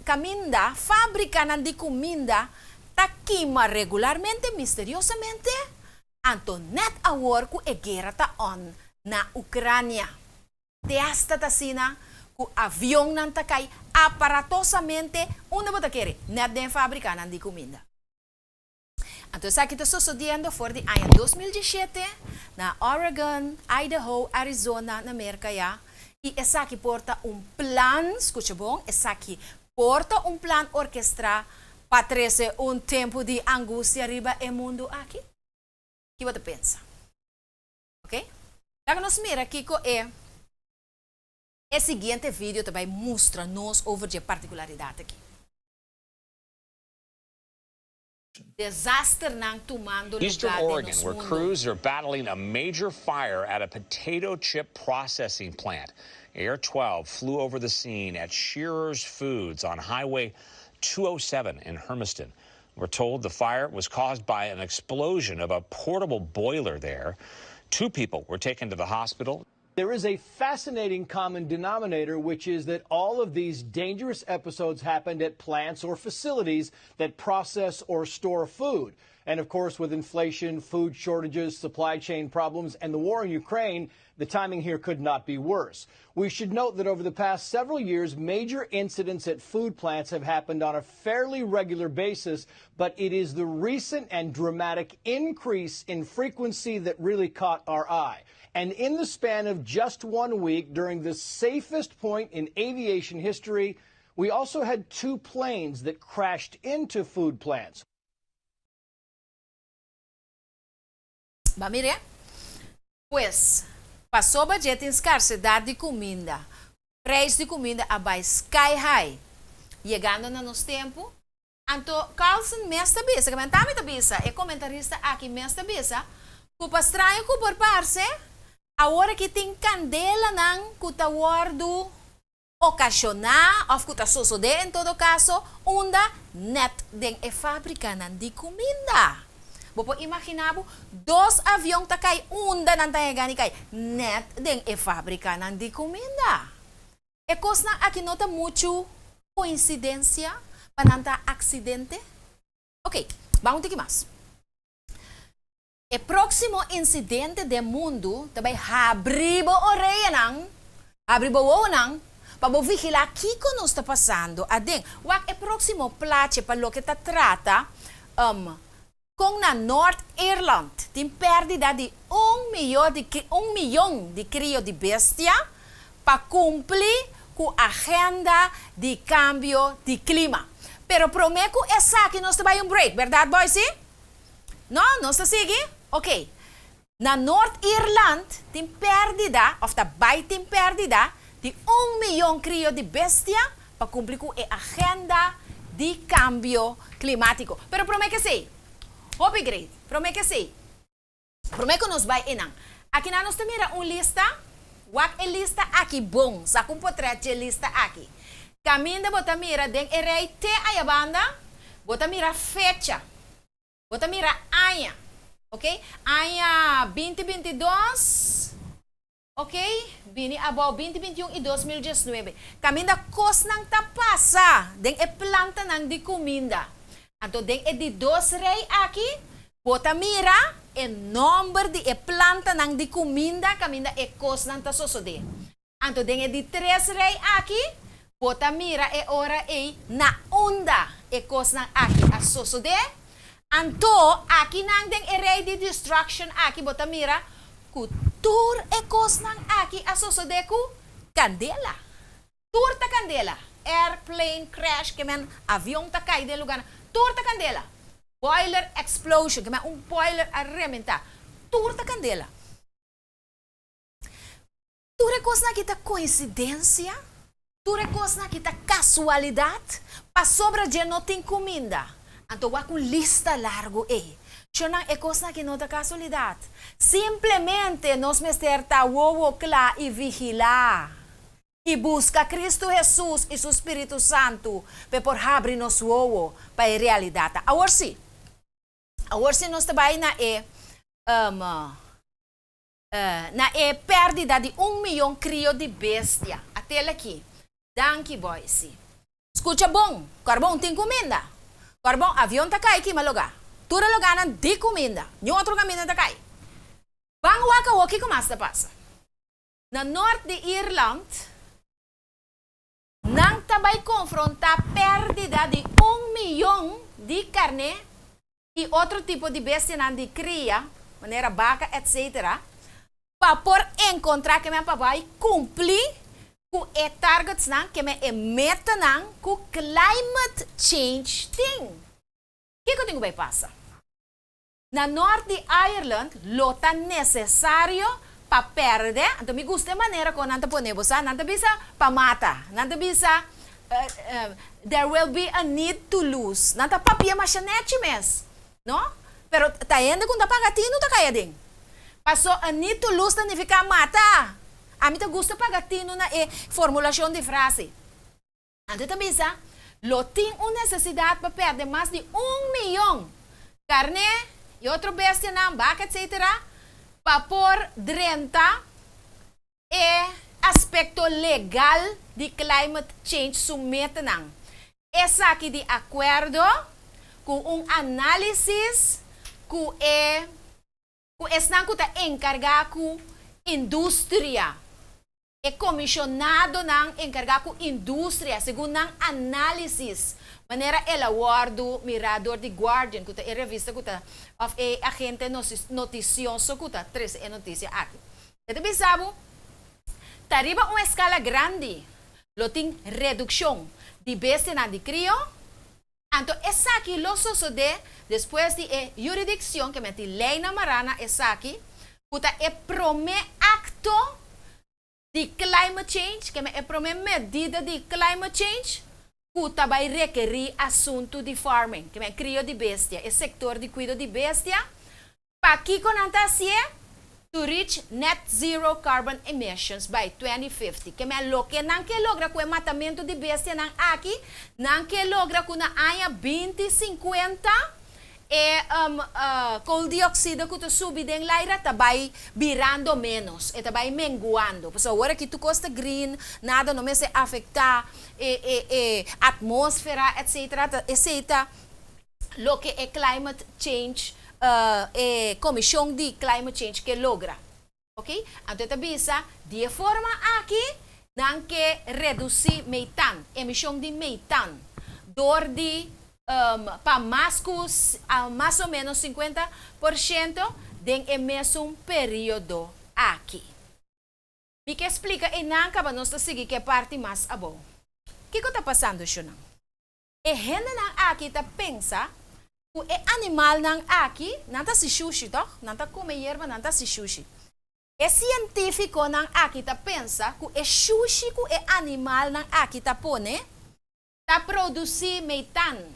Speaker 2: Caminda, fábrica de comida, taquima regularmente, misteriosamente, Antonet a worku e guerra ta on na Ucrânia. Te hasta tasina, ku avião nan takay aparatosamente, una bota quere, net den fábrica de comida. Então, aqui está sucedendo for de ano 2017, na Oregon, Idaho, Arizona, na América ya. E essa aqui porta plan, escuta bom, essa aqui porta plan orquestra para trazer tempo de angústia riba e mundo aqui. O que você pensa? Ok? Agora nós mira aqui com o seguinte vídeo também mostra nos over de particularidade aqui. Desastre nang tomando
Speaker 14: Eastern
Speaker 2: lugar
Speaker 14: Oregon,
Speaker 2: de
Speaker 14: where
Speaker 2: mundo.
Speaker 14: crews are battling a major fire at a potato chip processing plant. Air 12 flew over the scene at Shearer's Foods on Highway 207 in Hermiston. We're told the fire was caused by an explosion of a portable boiler there. 2 people were taken to the hospital.
Speaker 15: There is a fascinating common denominator, which is that all of these dangerous episodes happened at plants or facilities that process or store food. And of course, with inflation, food shortages, supply chain problems, and the war in Ukraine, the timing here could not be worse. We should note that over the past several years, major incidents at food plants have happened on a fairly regular basis, but it is the recent and dramatic increase in frequency that really caught our eye. And in the span of just 1 week, during the safest point in aviation history, we also had 2 planes that crashed into food plants.
Speaker 2: Va, mire, pues, passou budget em escassidade de comida, preço de comida abai sky high, chegando no nosso tempo, então, Carlson mesta bisa, comentava da bisa, e comentarista aqui mesta bisa, culpa estranho que por parce, a hora que tem candela nang kutawardo ocasionar, ou kuta sucede em todo caso, onda net den e fábrica nan de comida. Bopo imaginabo, 2 aviões takay unda nan tayo gani kay net den e fábrica nan de comida. E cosna aqui nota mucho coincidência para nanta accidente. Ok, vamos ter que mais. O próximo incidente do mundo também abriu o nang para vigilar o que está passando. Adem, o próximo plate para o que está trata com na North Ireland tem perda de 1 milhão de crios de bestia para cumprir com a agenda de cambio de clima. Pero prometo essa que nós vai break, verdade, boys? Não, nós está seguindo? Ok. Na North Ireland tem perdida, ou tem perdida de 1 milhão crios de bestia para cumprir com a agenda de cambio climático. Pero prometo que sim. Hope great. Prometo que sim. Prometo que nos vai inang. Aqui na nós mira lista. Wak e lista aqui bom. Sa kung potrete lista aqui. Caminda bota mira den erei te a banda. Bota mira fecha. Bota mira año. Ok? Año 2022. Ok? Bini about 2021 e 2019. Caminda kos nang tapasa. Den e planta nang di comida. Anto den e di 2 rei aqui. Bota mira e number di e planta nang di comida. Caminda e kos nang tasosode. Anto den e di 3 rei aqui. Bota mira e ora e na onda e kos nang aqui asosode. Anto, aqui nang deng array de destruction aqui, bota mira, ku tur e kos nang aqui asosode ku candela. Tur ta candela. Airplane crash, que men avião ta cai de lugar. turta candela. Boiler explosion, que é boiler a reventar. Turta candela. Tu reconhece que coincidência? Tu reconhece que casualidade? Para sobra de não tem comida. Então, com lista largo aí. Eu não é coisa que não é casualidade. Simplesmente nós meter claro e vigilar. E busca Cristo Jesus e seu Espírito Santo para abrir nosso ovo para a realidade. Agora sim nós trabalhamos na perda de 1 milhão crio de bestia. Até aqui. Danke, boys. Escuta bom. Carbão tem comida. Carbão, avião tá cai aqui, maluga. Tura lugar de comida. Nenhum outro caminho tá cai. Bang waka o que começa a passar. Na norte de Irlanda, não vai confrontar perda de 1 milhão de carne e outro tipo de bestia de cria, maneira vaca, etc. Para por encontrar que vai cumprir com o targets que é meta com o climate change thing. O que eu vai passar? Na norte de Ireland, lota necessário para perder. Então, me gusta a maneira como não podemos, não bisa para matar, não bisa there will be a need to lose. Não papia machanete mes, não? Pero tá indo com pagatino tá caiadinho. Passou a need to lose significa matar. A mim te gusta pagatino na formulação de frase. Então, também bisa lo tem uma necessidade para perder mais de 1 milhão carne e outro bestia não, vaca, etc. Para pôr drenta aspecto legal de climate change submete não. Essa aqui de acordo com análise que estão encarregado com indústria. É comissionado não encarregado com indústria, segundo análises. Maneira elaborado, mirador de Guardian, que é revista que é agente noticioso que traz a notícia aqui. Você sabe, arriba uma escala grande, lo tem redução de bestia de crio. Então, essa aqui lo sucede depois de jurisdição que mete lei na marana, essa aqui, que é primeiro acto de climate change, que é a primeira medida de climate change, que vai requerir assunto de farming, que é crio de bestia, é sector de cuidado de bestia, para que conantasie to reach net zero carbon emissions by 2050, que é lo que não que logra com o matamento de bestia não aqui, não que logra com na área 2050 coldioxida que tu subi den laira vai virando menos, vai menguando. Porque agora que tu costa green, nada não me se afetar atmosfera, etc. Lo que é climate change, comissão de climate change que logra. Ok? Então, tabisa, de forma aqui, não que reduzir metano, emissão de metano, dor de para mais ou menos 50% em mesmo período aqui. Me que explica e não acaba nós seguir que parte mais a bom. O que está passando, Shunang? E gente aqui está pensa que o animal aqui não está se sushi, não está comendo erva, não está se sushi. E científico aqui está pensa que o sushi que o animal aqui está pone está produzir metano.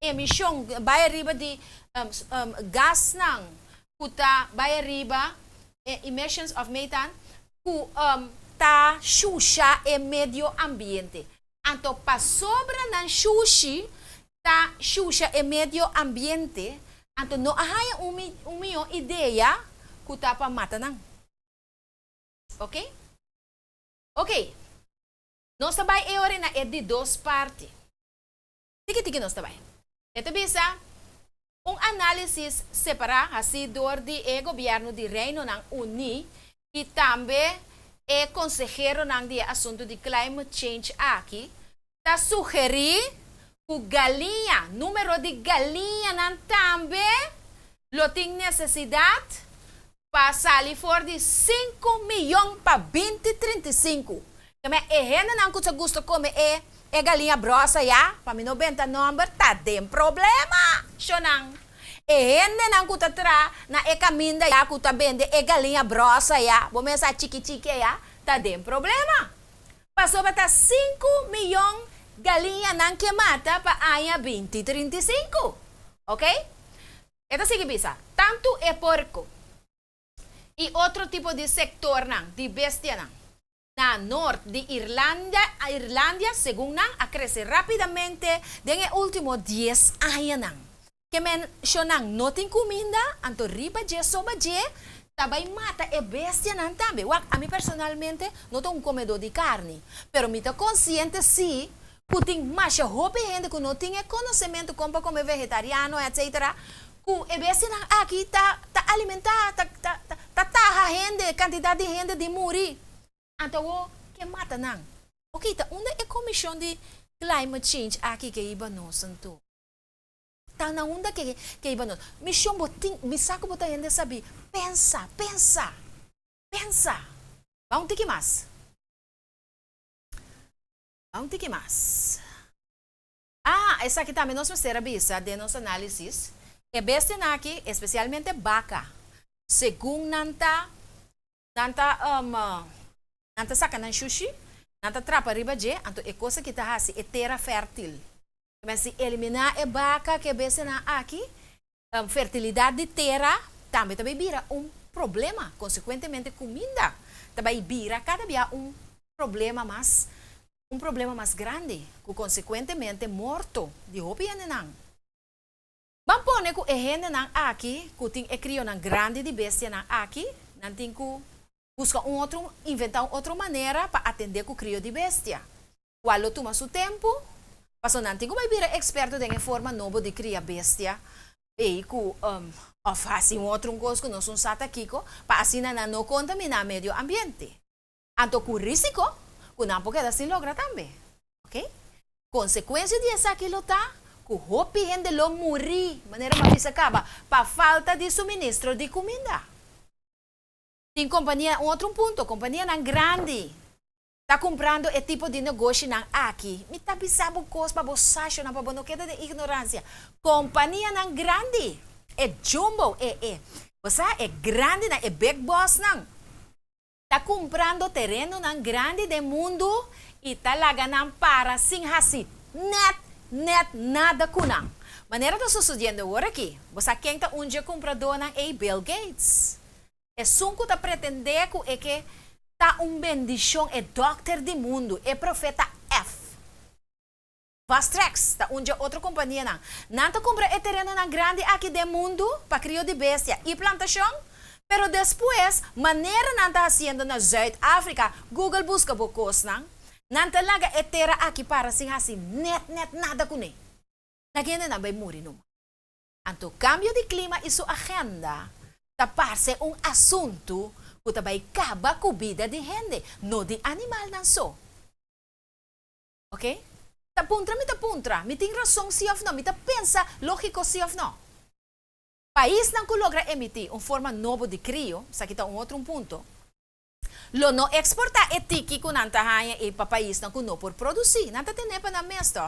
Speaker 2: Emissão vai arriba de gas não, puta vai arriba emissions of methane, que tá xuxa e meio ambiente. Então, para sobra na sushi, tá xuxa e meio ambiente. Então, não há uma ideia que tá para matar não. Ok? Ok. Nós trabalhamos de duas partes. Tiki nós trabalhamos. Ito bisa, análise separado assim do governo de Reino Unido e também o consejero de assunto de climate change aqui, está sugerir que galinha, número de galinha também lo tem necessidade para sair fora de 5 milhões para 2035. É gente não que gosta de comer e galinha brosa ya, para mim 90 number, tá tem problema. Xonang. E hende nang kutatra na e caminda ya kuta bende e galinha brosa ya, vou mensa chique ya, tá tem problema. Passou para 5 milhões galinha nang que mata para aya 2035. Ok? Ito sige bisa, tanto e porco e outro tipo de sector nang, de bestia nang, na norte de Irlanda, según nang, a crecer rapidamente en el último 10 años nang. Que men, siya nang, no ting comida, anto riba je, soba je, tabay mata e bestia nang tambe. Wak, a mí personalmente, no tengo un comedor de carne, pero mi ta consciente si, puting masha hope gente que no tiene conocimiento como comer vegetariano, etc. Ku e bestia nang aqui ta alimentar, ta gente, cantidad de gente de morir. Anto, que mata nang. Ok, ta una e comissão de climate change aqui que iba no santo. Ta na onda que iba no. Missão boting, misako bota gente sabi. Pensa. Vamos ter que mais. Essa aqui também nós vamos bisa de nosso análisis. E bestia aqui, especialmente vaca. Según nanta saka ng sushi, nanta trapa riba je, anto e cosa kita hasi, e terra fértil. Mas se eliminar e vaca que bestia na aqui, fertilidade de terra, também bira problema, consequentemente comida. Também bira cada dia problema mais grande, que consequentemente morto de hopi nang. Bampone ku ehene nang aqui, ku ting e crio nang grande de bestia nang aqui, nanting ku busca inventar outra maneira para atender com o crio de bestia. Qual toma seu tempo, passou nanting ku may bira experto em forma nova de criar bestia, e ku faz outro coisa que nós usamos aqui, para assim não contaminar o meio ambiente. Anto ku risiko, ku não pode assim logra também, ok? Consequência disso aqui tá, ku hopi gente lo muri, maneira mais acaba, para falta de suministro de comida. Tem companhia, outro ponto, companhia nang grande, está comprando esse tipo de negócio nang aqui. Me tá bisabo coisa para você na para não queda de ignorância. Companhia nang grande, é jumbo, você é grande na é big boss nang. Está comprando terreno nang grande do mundo e talaga nang para sing hasi net nada kunang. Maneira do sucedendo agora aqui, você quem tá um dia comprador nang Bill Gates. É sunco tá pretender que tá bendição é doctor do mundo, é profeta F. Vastrex, tá onde outra companhia não. Não tá compra terreno na grande aqui do mundo para criar de bestia e plantação, pero depois maneira não tá fazendo na Zuid-África, Google busca bocos não tá laga terra aqui para assim net nada com ele. Naquele não vai morrer não. Anto cambio de clima e sua agenda tá parece assunto que também acaba com a vida de gente, não de animal não só. Ok? Ta puntra. Me tem razão se ou não, me pensa lógico se ou não. País não logra emitir uma forma nova de crio, isso aqui está outro ponto. Lo não exportar etiki com nanta hanha e para país não por produzir, nanta tem para na mesto.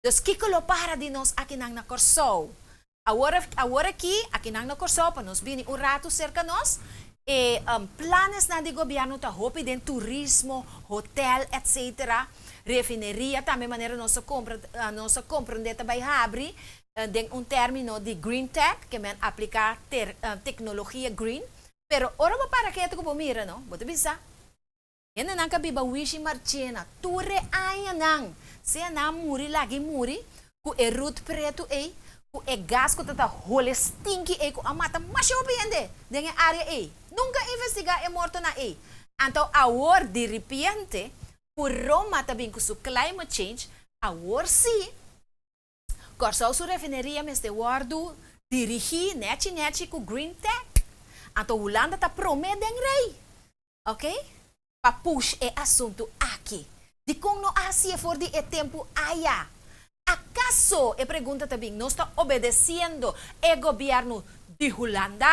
Speaker 2: Dus que lo para de nós aqui na Corsou. Agora aqui na Corsou, para nós vir rato cerca nós, planos na de governo tá hopi den turismo, hotel, etc. Refineria também maneira nossa compreender também abre den termino de green tech que men aplicar tecnologia green. Pero ora para que tu mira no, bote bisa. Yan nang kabiba wishi marchena, ture aya nang. Siya na muri lagi muri, ku root preto ku gas ko tata hole stinky ku amata masyopi yande dengan area nunca investiga morto na anto awor di repente puro mata bin ku su climate change awor si corso su refineria meste wardu dirigi nechi ku green tech anto Holanda ta promedem rei ok pa push assunto aqui di kung no asia for di tempo aya. ¿Acaso, pergunta também, nós está obedecendo o governo de Holanda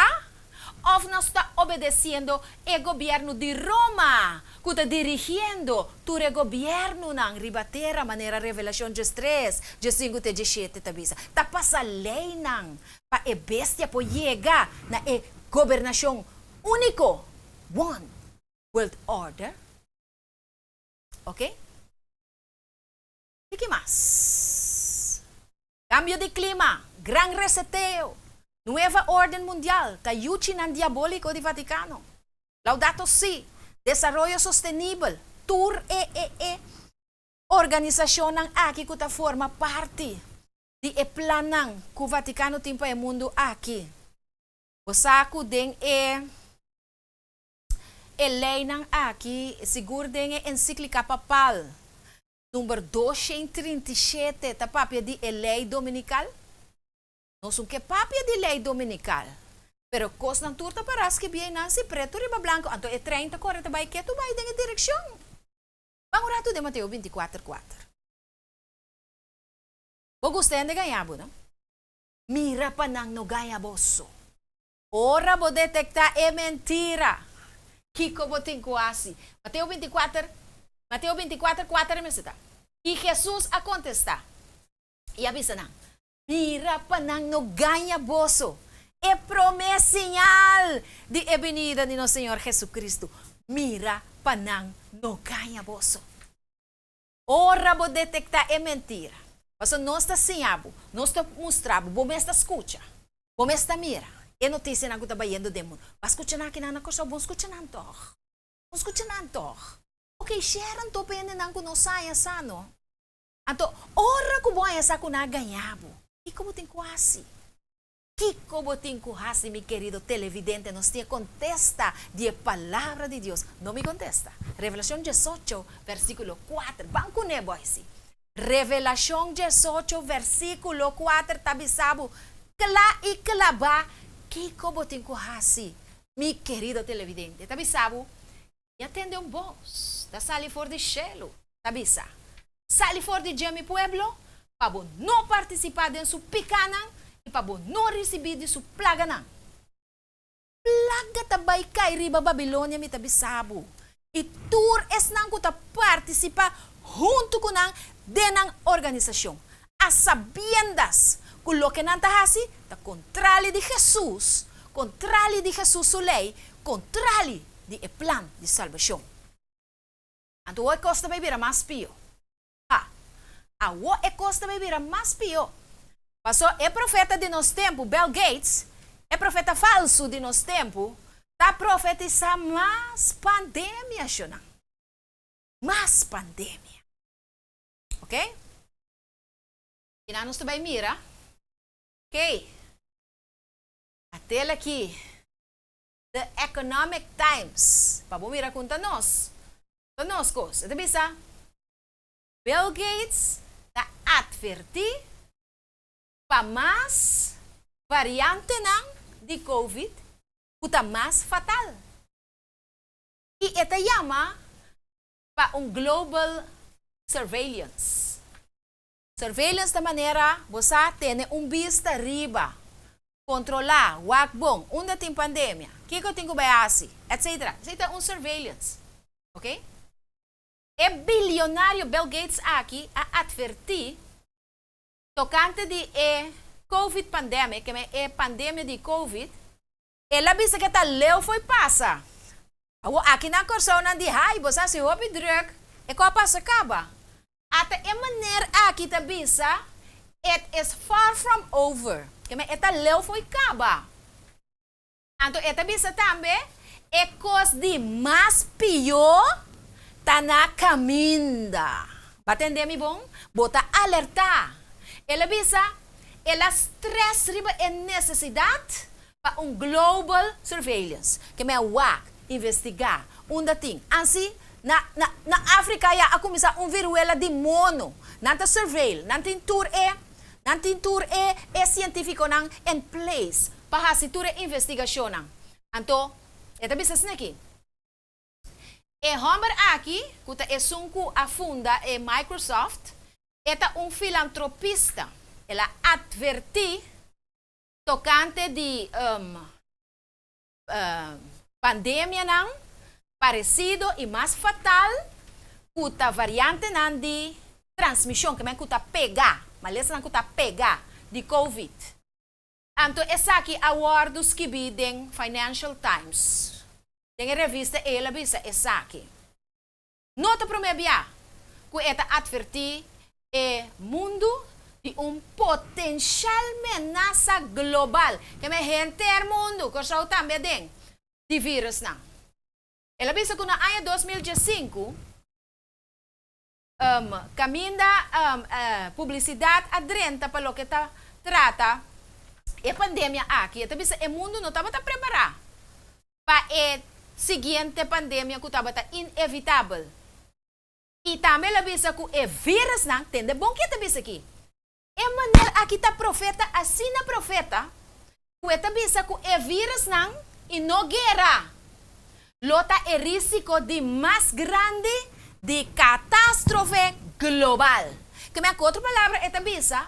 Speaker 2: o no está obedeciendo el gobierno de Roma, que está dirigiendo tu gobierno ng ribatera manera revelación just 3, just 5 te 17 tabisa. Tapos sa ley ng pa e bestia po llega na e gobernasyon único, one world order. Okay? ¿Qué más? Cambio de clima, gran reseteo, nueva orden mundial, tayuchi ng diabólico di Vaticano. Laudato Si, desarrollo sostenible, tour organisasyon ng aki kuta forma parte di plan ng ku Vaticano timpa e mundo aki. Osaku ding lei ng aki, siguro ding encyclica papal. Número 237, ta papia di lei dominical. Não são que papia de lei dominical. Pero cos ng turta paras que bien nansi preto riba blanco. Anto 30, 40 bay que tu bay dengue direksyon. Bangurato de Mateo 24:4. O gusto de gayabo, no? Mira pa nang no gayaboso. Ora bo detecta e mentira. Kiko boting kuasi. Mateo 24:4 meseta. E Jesus a contestar. E avisa nang. Mira pa nang no gayaboso. E promesseñal de venida de nosso Senhor Jesucristo. Mira pa nang no gayaboso. Ora bo detecta e mentira. Mas não está sinhabo, não está mostrado, bom está escuta, bom está mira. E notícia na que está bayendo demon. Mas escuta na que na ko sa bom escuta nan to. Bom escuta nan to. Okay, share to pene nang ko no saya sano. Anto ora ko boya sa ko na gayabo. Iko boting kuasi. Kiko boting kuasi, mi querido televidente, nos te contesta de palabra de Dios. No me contesta. Revelación 18, versículo 4. Banco nebo así. Revelación 18, versículo 4, tabisabo, kla e klaba, kiko boting kuhasi, mi querido televidente. Tabisabo, e atende um voz, da sali for de chelo, tabisa. Sali for de mi pueblo, para não participar de su picanan, e para não receber de su plaganan. Plaga tabay kay riba Babilonia mi tabisabo. E tur es nang kuta participa junto com nang denang organisasyon. A sabiendas kung lo que nantahasi, ta contrali de Jesus su lei, contrali de plan de salvación. Anto o costa vai vira mais pio. A o costa vai vira mais pio. Passou é profeta de nos tempo, Bill Gates, é profeta falso de nos tempo, tá profetizar mais pandemia, Shona. Mais pandemia. Ok? Kinanos também mira. Ok? Até aqui. The Economic Times. Pabumira kung tanos. Tanos ko. Ito bisa? Bill Gates na adverti pa mas variante ng di COVID kuta mas fatal. I ito yama pa un global surveillance. Surveillance da maneira, você tem vista riba, controlar, wakbong, onde tem pandemia, que eu tenho baiasi, etc. Isso é surveillance. Ok? É bilionário Bill Gates aqui a advertir tocante de COVID pandemic, que é pandemia de COVID, ela bisa que tá leu foi passa. Aqui na persona de hai, você se houve drug, e qual passa acaba. At a maneira aqui ta bisa, it is far from over. Kaya ita leu foi acaba. Anto ita bisa tambe, e cos de mas pior, ta na caminda. Batende mi bom? Bota alerta. Ela bisa, ela stress riba e necessidade para global surveillance. Kaya wak, investigar, ting. Assim, na África ya ako misa viruela de mono. Nanta surveil, nantin tour científico nang in place. Pahasi tour investigasyon nang. Anto, eta bisa sneki. Homer aqui, kuta sungku afunda Microsoft, eta filantropista. Ela adverti tocante de pandemia nang parecido e mais fatal kuta variante nang di transmissão, que men kuta pega, malesa nang kuta pega di COVID. Anto essa aqui awardos que bidem Financial Times. Tem revista ela bisa essa aqui. Nota promebia, que eta adverti e mundo de potencial ameaça global. Que me gente mundo, que só também den de vírus não. Ela bisa que na ano 2015 caminda publicidade adrenta para o que tá trata e pandemia aqui. Eta bisa e mundo não estava preparado para a seguinte pandemia que estava inevitável. E também ela bisa que o vírus não tem de bom que eta bisa aqui. E maneira aqui tá profeta, assim na profeta, que eta bisa que o vírus não e no guerra. Lota é risco de mais grande de catástrofe global. Que me outra palavra eta bisa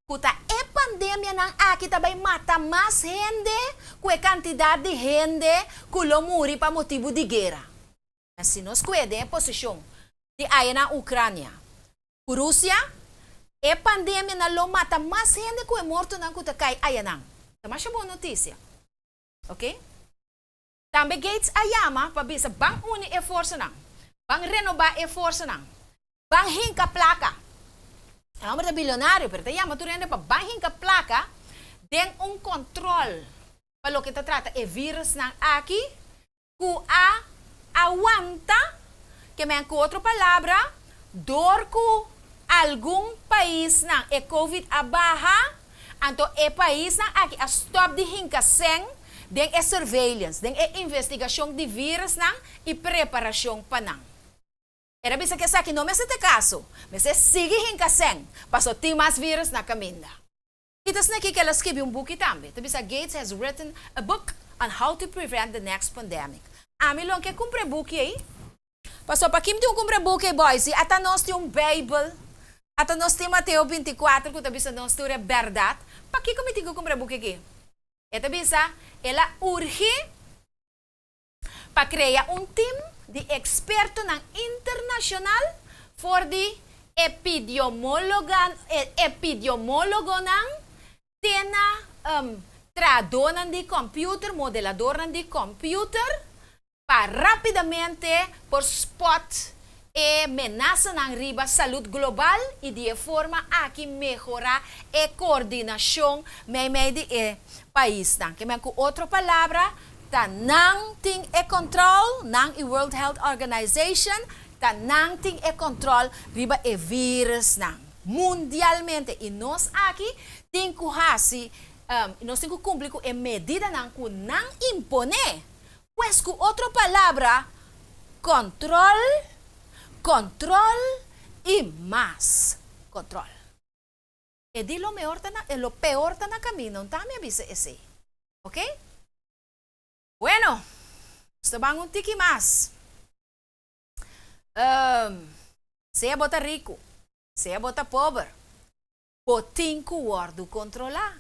Speaker 2: que a pandemia não aqui também mata mais gente que a quantidade de gente que lo morre para motivo de guerra. Assim nós cuidamos a posição de aí na Ucrânia. Rússia, a pandemia não mata mais gente que é morto não que cai aí não. É mais boa notícia. Ok? Também Gates ayama para bisa bang uni e força não. Bang renovar e força não. Bang hinka placa. É um bilionário, pero ayama tu rende para bang hinka placa den controle para lo que te trata e vírus não aqui que aguanta que me com outra palavra dor que algum país não é COVID abaixo, então é país não aqui a stop de hinka sem den é surveillance, den é investigação de vírus não e preparação para não. Era bisa que essa aqui não é este caso, mas é sigue hinka sem, passou tem mais vírus na caminda. E das aqui que ela escreveu book também. Bisa Gates has written a book on how to prevent the next pandemic. Amilong que compre book aí. Passou para quem tem compre book aí, boys, e até nós tem Bible. Até nós tem Mateus 24, que bisa nós tem verdade. Para que como tem que compre book aqui? Eta bisa ela urge para criar time de experto internacional for the epidemiólogo tena tradonan de computer, modelador de computer para rapidamente por spot e amenaça na riba saúde global e de forma a que melhorar a coordenação meio de país. Que com outra palavra, tá não tem e control, não e World Health Organization, tá não tem e control riba e vírus não mundialmente e nós aqui tem que fazer nós temos que cumprir com a medida não que não impone, pois com outra palavra control e mais control. E de lo peor tá na caminho, tá me avisa esse, ok? Bueno, estamos un tiki más. Sea bota rico, sea bota pobre, botin que guardo controlar.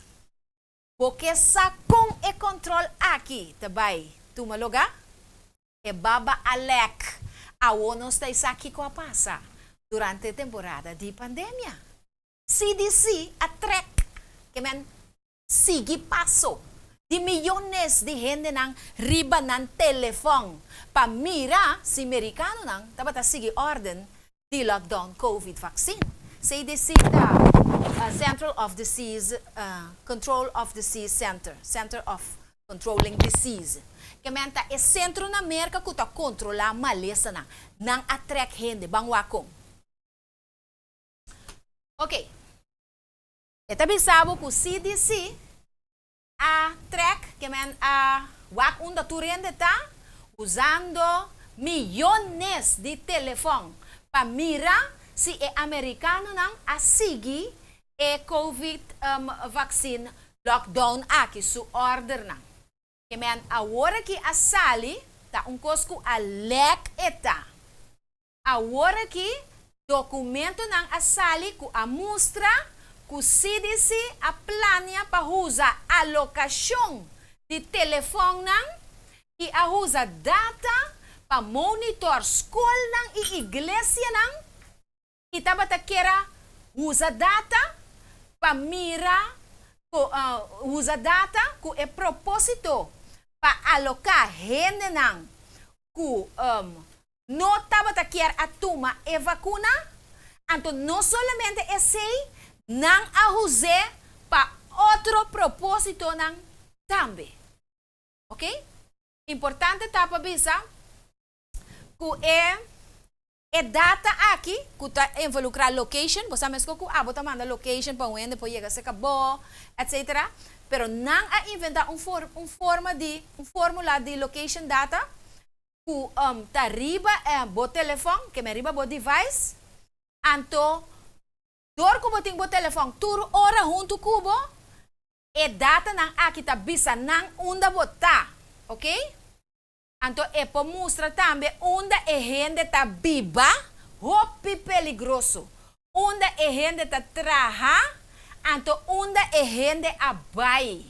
Speaker 2: Porque sa com e control aqui, também, tu maloga? E baba alek, a ono está aqui com a passa durante a temporada de pandemia. CDC atrek, que men sigue passo. De millones de gente nang riba ng telefone para mira si americano nang dapat sige orden di lockdown COVID vaccine. CDC Central of Disease Control of Disease Center of Controlling Disease. Kementa é centro na América que tá controlar malesa nang attract gente bangwakong. Ok. Eta bisabo ku CDC a track que men a wak unda turende ta usando millones de telefone para mirar si é americano nang a sigi e COVID vaccine lockdown aqui su order nang. Que men a hora que a sali ta cosco a lek eta. A hora que documento nang a sali ku a mostra que o CDC a plania para usar a locação de telefone e a usa data para monitor school ng iglesia ng itabata kera usa data para mira usa data ku e propósito para alocar gente ng ku no tabata kera atuma e vacuna anto no solamente esse nang ahuse para outro propósito ng tambe. Ok? Importante tapa bisa ku e data aqui ku ta involucrar location, você mesmo ku bota manda location para onde depois chega se acabou, etc. Pero nang a inventar um fórmula de location data ku ta riba bo telefone, que me riba bo device, anto dor ku boting bo telefone tur ora junto kubo e data nang aqui ta bisa nang unda bota, ok? Anto e po mostra também onde a gente está viva, hopi peligroso. Onde a gente está traha, anto onde a gente abai.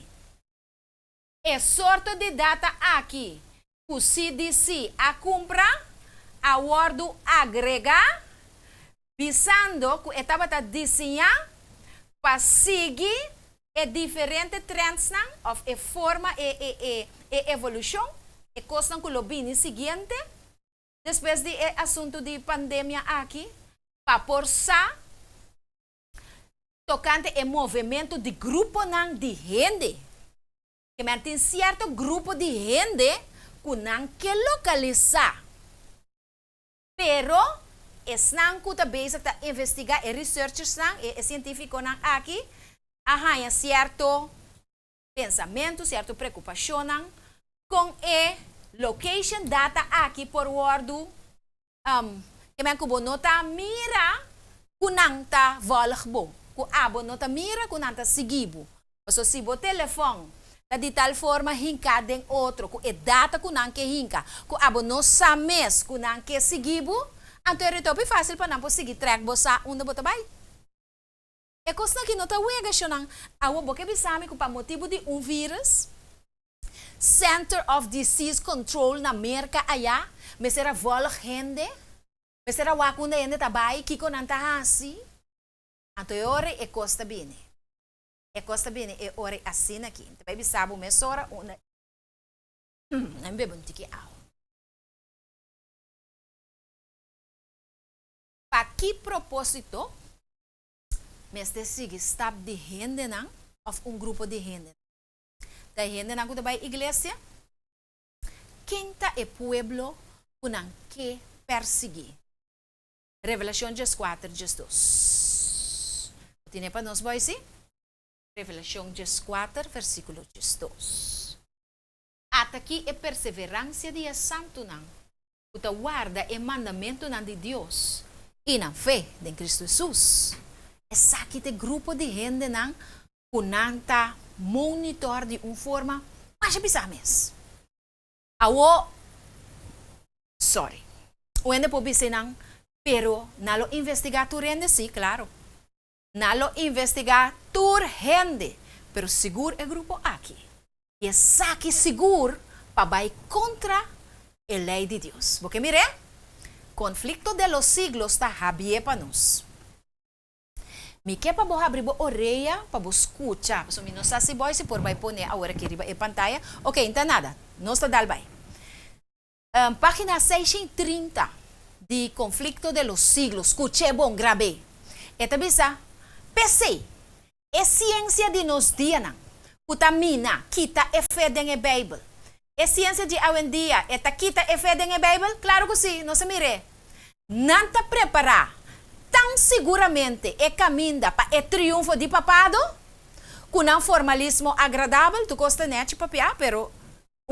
Speaker 2: É sorte de data aqui. O CDC a compra, a wordo agregar, visando que estava a desenhar para seguir e diferente trends of e forma e evolução. E coisa que lo bini seguinte, depois de assunto de pandemia aqui, para forçar tocante o movimento de grupo não de gente. Que tem certo grupo de gente que não quer localizar. Pero, não que também está investigar e researchers e científicos aqui, há certo pensamento, certa preocupação com location data aqui por wordo que man kubo nota mira kunanta volgbo ku abo nota mira kunanta sigibo so si bo telefone da de tal forma hinka den outro ku data kunan ke hinka ku abo no sames kunan ke sigibo anto retopi fácil para não seguir track bo sa unda bo tabay e costa que nota wega shonang awo bo ke bisami ku pa motivo de vírus Center of Disease Control na Amerika aya, mesera volg gente, mesera wakunda gente tabai, kiko nanta hasi. Anto ore e costa bene. E costa bene e ore assim aqui. Tabai bisabo mesora una. Não bebo um tiki ao. Pa que propósito, mestre sigue stab de gente não, of grupo de gente. Da gente na kuda bay iglesia, quinta e pueblo kunang que perseguir. Revelação 4, 2. Tiene para nós boys, Revelação 4, versículo 2. At aqui é perseverança de santo nang, uta guarda e mandamento nang de Deus e na fé de Cristo Jesus. Essa aqui é grupo de gente nang kunanta monitor de forma mais bisames. Sorry. O ende po bisinang, pero nalo investigar tu rende, sí, claro. Nalo investigar tu rende, pero seguro é grupo aqui. E essa aqui seguro para vai contra a lei de Deus. Porque mire, conflicto de los siglos está habie para nós. Mi que pa bo abrir bo orelha pa bo escucha. So mi no sa si boy si por vai pone agora que riba e pantalla. Ok, então nada. Não está dal vai. Página 630 de Conflicto de los Siglos. Escuche bom, grave. Eta bisa PC. É ciência de nos dias. Kutamina kita e fé den e Bible. É ciência de hoje em dia. Eta kita e fé den e Bible? Claro que sim, não se mire. Nanta preparar tão seguramente é caminho para o triunfo de papado, com um formalismo agradável, tu gosta de papiar, pero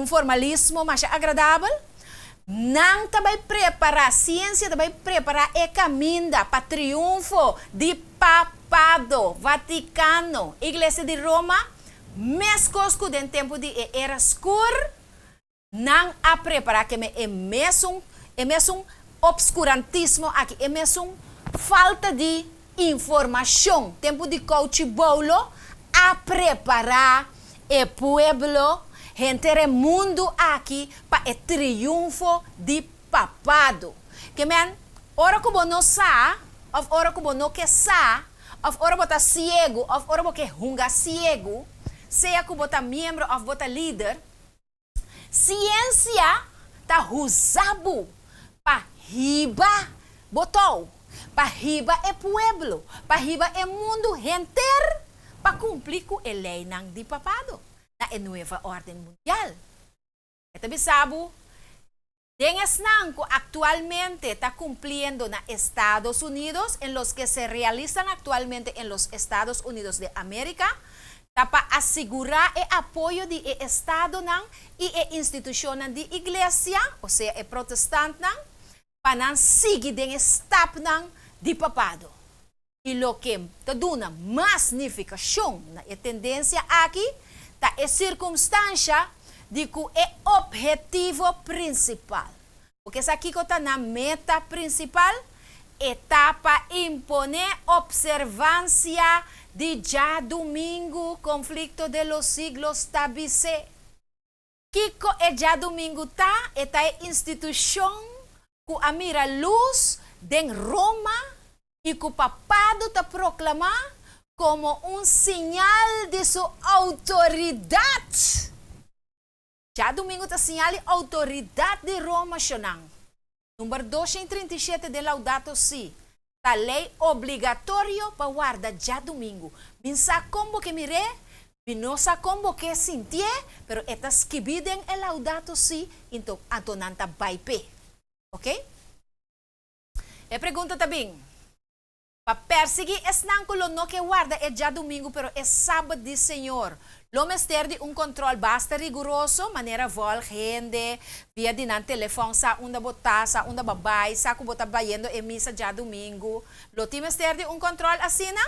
Speaker 2: formalismo mais agradável, não também preparar, a ciência também preparar o caminho para o triunfo de papado, Vaticano, Igreja de Roma, mesmo no tempo de era escuro, não a preparar que é mesmo obscurantismo aqui, é mesmo falta de informação, tempo de coach bolo a preparar o pueblo, gente do mundo aqui para o triunfo de papado. Que men, ora que não sa, of ora que não que sa, of ora bota ciego, of ora que hunga ciego, seja que bota membro of bota líder, ciência tá usado para riba botou, para riba é pueblo, para riba é mundo inteiro, para cumprir com a lei ng di papado, na nueva ordem mundial. Ito bisabo, dengas nang ko actualmente está cumpliendo na Estados Unidos, en los que se realizan actualmente en los Estados Unidos de América, para asegurar el apoyo de Estado nang y institución de iglesia, o sea, el protestante nang, para seguir den step nang di papado. Y lo que te da más significación na tendencia aquí, ta es circunstancia de que el objetivo principal. Porque es aquí que está la meta principal, etapa imponer observancia de ya domingo, conflicto de los siglos tabice. Kiko e ya domingo esta institución que amira luz de Roma y que papado te proclama como un señal de su autoridad. Ya domingo te señala autoridad de Roma, Shonang. Número 237 de Laudato Si. La ley obligatorio para guardar ya domingo. Minsa combo que mire, vinosa combo que sintié, pero estas que piden el Laudato Si, então antonanta baipe. Ok? E pergunta também. Para perseguir es nanculo no que guarda é já domingo, pero é sábado de Senhor. Lo mester de control basta riguroso, maneira vol gente, via dinan telefone sa unda botar, sa unda babay, sa ku botar bayendo e misa já domingo. Lo ti mester de control asina?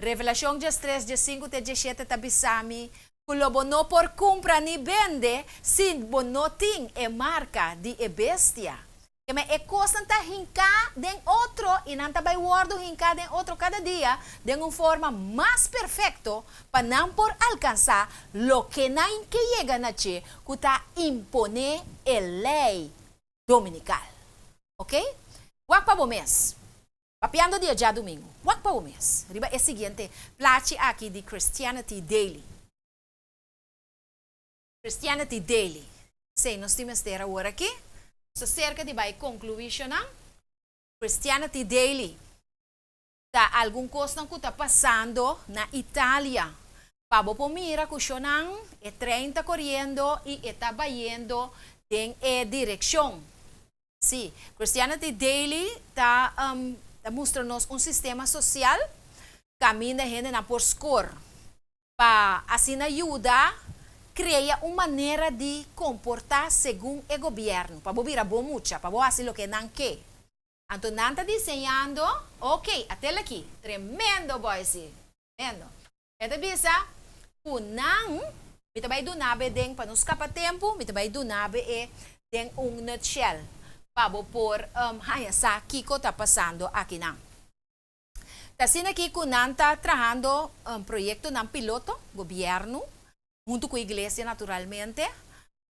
Speaker 2: Revelação 3, 5, 7 tabisami, kulo bono por compra ni vende, sin bonoting e marca de e bestia. Que me constante hinca den otro y nanta by word hinca den otro cada día de una forma más perfecto para no por alcanzar lo que nain que llega na che kuta impone el ley dominical. ¿Ok? Wak pa mes. Papiando dia já domingo. Wak pa mes. Riba é seguinte, plache aqui de Christianity Daily. Christianity Daily. Sei, nós temos ter agora aqui. So, cerca de vai conclusion ng Christianity Daily. Da algum coisa que está passando na Itália. Pabo pomira que siya nang e 30 corriendo e está bayendo en direção. Sí, Christianity Daily está mostrando-nos sistema social camina gente na por score. Pa assim ajuda crea una manera de comportar según el gobierno. Para bobira bo mucha, para bo hacer lo que nan que. Entonces, nan está diseñando, ok, hasta aquí, tremendo boy, sí, tremendo. Esta bisa, kunang, mita bay dunabe den, para no escapar tempo, mita bay dunabe den un nutshell. Para bo por, sa, kiko está pasando aquí nan. Tasina aquí, kunan está trabajando proyecto nan piloto, gobierno, junto com a igreja, naturalmente,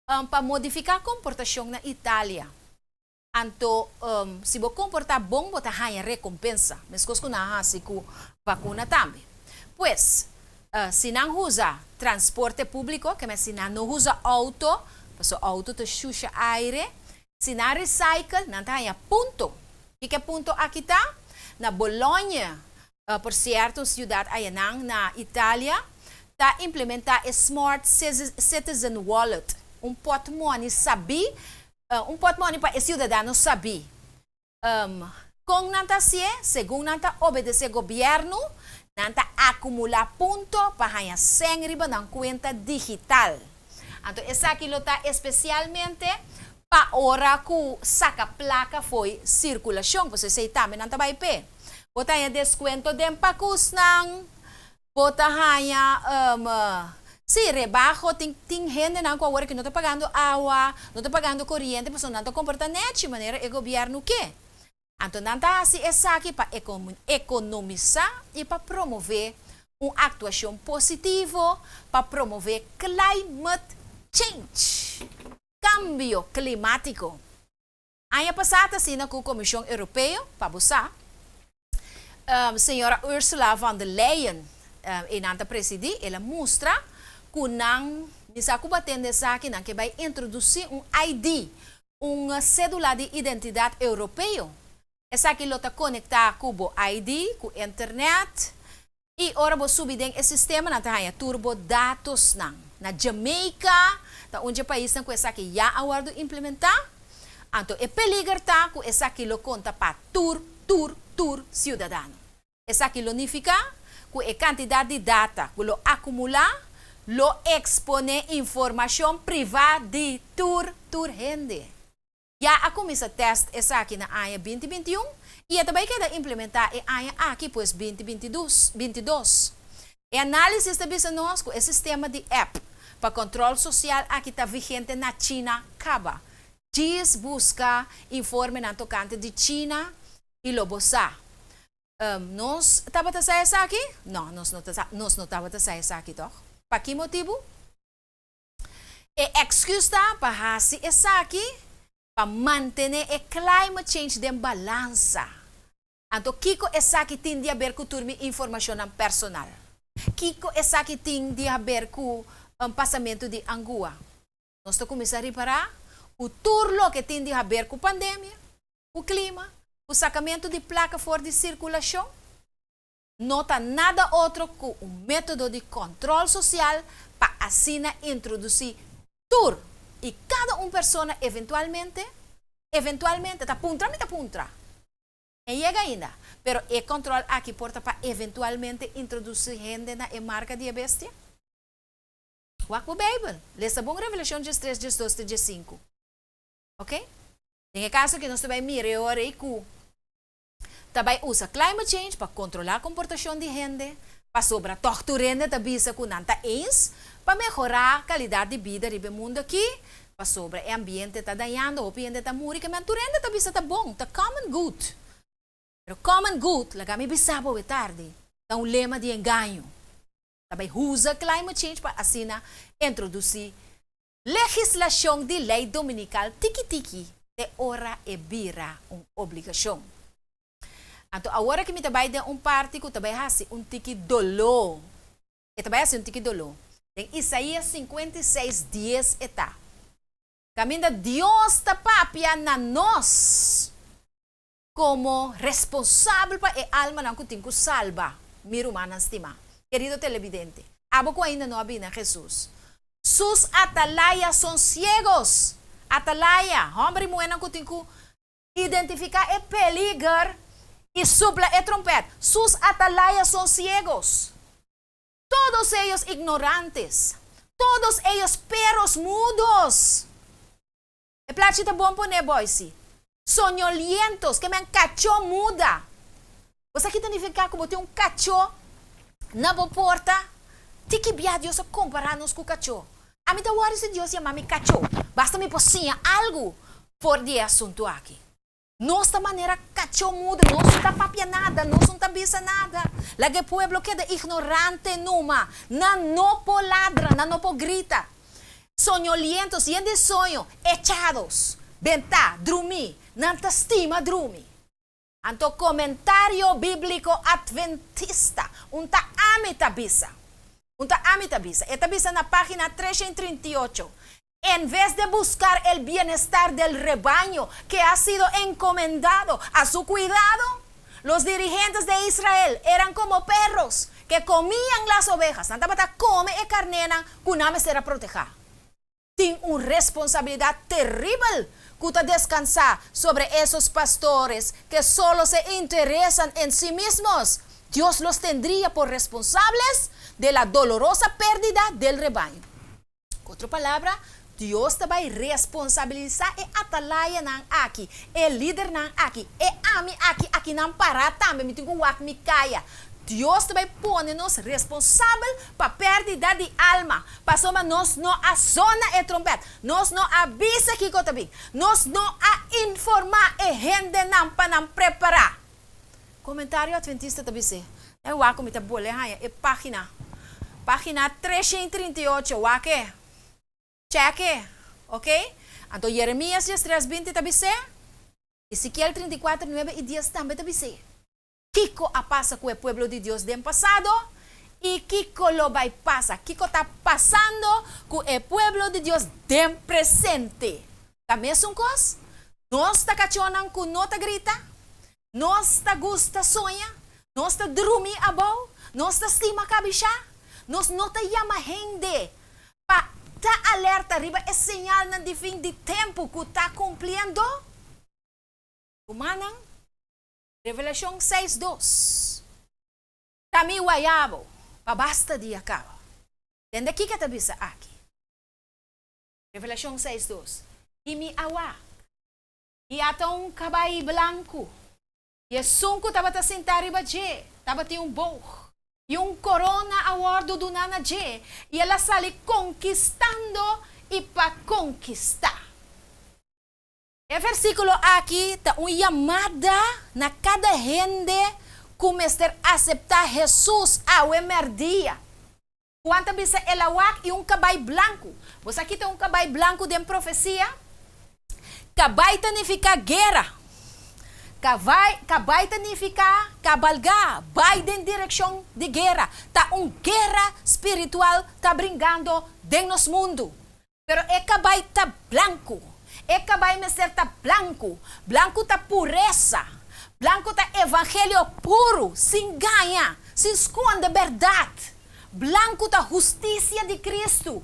Speaker 2: para modificar a comportação na Itália. Então, se você comportar bom, você ganha recompensa. Mas coisa na assim com vacuna também. Pois, se não usa transporte público, que se não usa auto, porque o auto te chucha aire, se não recycle, não tem ponto. E que ponto aqui está? Na Bologna, por certo, cidade aí na Itália, está implementar a Smart Citizen Wallet, portmone sabi, portmone para o cidadão sabi. Com nanta se, segundo nanta obedecer governo, nanta acumular ponto para ganhar 100 riba na conta digital. Então, essa aqui está especialmente para hora que saca placa foi circulação, você sei também nanta vai pé. Bota aí desconto de empacos nang bota hanya si rebajo ting gente na agora que não está pagando água, não está pagando corrente, mas não está comportando de maneira o governo que. Então não está assim essa aqui para economizar e para promover uma atuação positiva, para promover climate change, cambio climático. Ano passado, sina com a Comissão Europeia, para você, senhora Ursula von der Leyen, inanta presidi, ela mostra que não, nisa kubatende sa akin, que vai introduzir ID, cédula de identidade europeu. Essa aqui lota conectar com o ID, com a internet, e ora vou subir esse sistema na tahanha turbo dados na Jamaica, tá onde o país não com essa aqui já aguardo implementar. Então é peligro tá com essa aqui lo conta para tur cidadano. Essa aqui lo unifica com a quantidade de data que lo acumular, lo expone informação privada de tur gente. Já a começa teste essa aqui na ano 2021 e também queda implementar a ano aqui pois 2022. E análise está bisa nós com o sistema de app para controle social aqui está vigente na China acaba. Diz busca informe na tocante de China e lobosa. Nós estava a sair essa aqui? Não, nós não estava a sair essa aqui, toch? Para que motivo? E excusa para fazer essa aqui para manter o climate change de balança. Então, Kiko essa aqui tem a ver com informação personal. Kiko essa aqui tem a ver com passamento de angua. Nós estamos começando a reparar o turlo que tem a ver com a pandemia, o clima, o sacamento de placa fora de circulação. Não está nada outro que um método de controle social para assim introduzir tur. E cada pessoa eventualmente está puntra. E chega ainda. Pero o controle aqui porta para eventualmente introduzir gente na marca de bestia. Wak o Bible. Lesa bom Revelação 3, 2, 5. Ok? Em caso que nós também mirar e que também usa climate change para controlar a comportação de gente, para sobra torturando a bisa com nanta ens, para melhorar a qualidade de vida do mundo aqui, para sobra o ambiente está danhando, o ambiente está morrendo, que menturendo a bisa está bom, está common good. Pero common good, lagami bisabo é tarde, é lema de engano. Também usa climate change para assim introduzir legislação de lei dominical tiki-tiki de hora e vira uma obrigação. Então, agora que me trabalha de parte que também faz tiki dolo. E também faz tiki dolo. Em Isaías 56, 10 está. Caminha Deus está papia na nós como responsável para a alma não tem que salva. Miro humana estima. Querido televidente, abo ko ainda não habina Jesus. Sus atalaya são ciegos. Atalaya, homem e mulher não tem que identificar o peligro e supla e trompeta. Sus atalayas são ciegos. Todos eles ignorantes. Todos eles perros mudos. E platita bom poner boise. Sonholientos que me cachorro muda. Você aqui significa como tem cachorro na porta. Tiki bia Deus comparar-nos com o cachorro. A mim da hora se Deus chama-me cachorro. Basta me pocinha algo por de assunto aqui. Nossa maneira cachorro muda, não está papia nada, não está bisa nada. Lá que o pueblo queda ignorante numa, não po ladra, não po grita. Sonholientos, e de sonho, echados, bentar, dormir, não te estima dormir. Anto comentário bíblico adventista, ta amita bisa. Amita bisa. Esta bisa na página 338. En vez de buscar el bienestar del rebaño que ha sido encomendado a su cuidado, los dirigentes de Israel eran como perros que comían las ovejas. Tanta bata come e carnena, kuname será proteger. Tienen una responsabilidad terrible que descansar sobre esos pastores que solo se interesan en sí mismos. Dios los tendría por responsables de la dolorosa pérdida del rebaño. Otra palabra, Dios te va a responsabilizar e atalaya nang aqui, e líder nang aqui, e ami aqui nang para também, me tenho que me caia. Deus te vai pôr-nos responsável para pérdida de alma. Passou, nós não a zona e trompeta, nós não avisa que cotabig, nós não a informar e gente não para não preparar. Comentário adventista tabi se, é o que me tá boleh é página 338, o que Cheque, ¿ok? Anto Jeremías 3:20 tabise, Ezequiel 34, 9 y 10 también tabise. Kiko a pasa con el pueblo de Dios del pasado y Kiko lo va a pasar. Kiko está pasando con el pueblo de Dios del presente. También es un cos. No está cachonan con no te grita. No está gusta soña. No está drumi abau. No está estima cabisha. No te llama gente. Pa ta alerta arriba es señal de fin de tiempo que está cumpliendo. Humanan. Revelación 6:2. Tami wayabo. Pabasta di acaba. Tende aqui que tabisa aqui. Revelação 6:2. E mi awak. E ata um cabai blanco. E sunko taba ta sentari ba je. Taba ti um boh. E corona awardo do nana je. E ela sali conquistando e pa conquistar. E versículo aqui tá chamada na cada gente começar a aceitar Jesus ao emerdia. Quanto bisa elawak e cabai branco. Você aqui tem cabai branco de profecia. Cabai significa guerra. Cabai significa cabalgar. Vai em direção de guerra. Tá guerra espiritual tá brincando dentro do mundo. Pero cabai tá branco. Cabai mestre tá branco. Branco tá pureza. Blanco tá evangelho puro, sem ganha, sem esconde verdade. Blanco tá justiça de Cristo.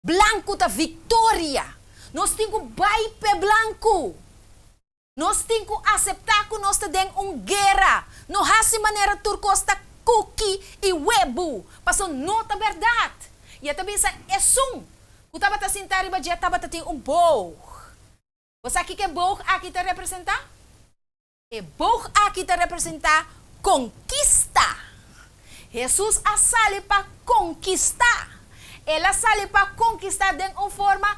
Speaker 2: Blanco tá vitória. Nós temos baipe blanco. Nós temos que aceitar que nós temos guerra. Não há maneira turcos tá cookie e webo. Passou nota verdade. E até bisa é sum. Que tava tá sentar e badia tava tá tem bow. Você aqui que bow aqui tá representar? E boh aqui te representa conquista. Jesus a sale para conquistar. Ela sale para conquistar de uma forma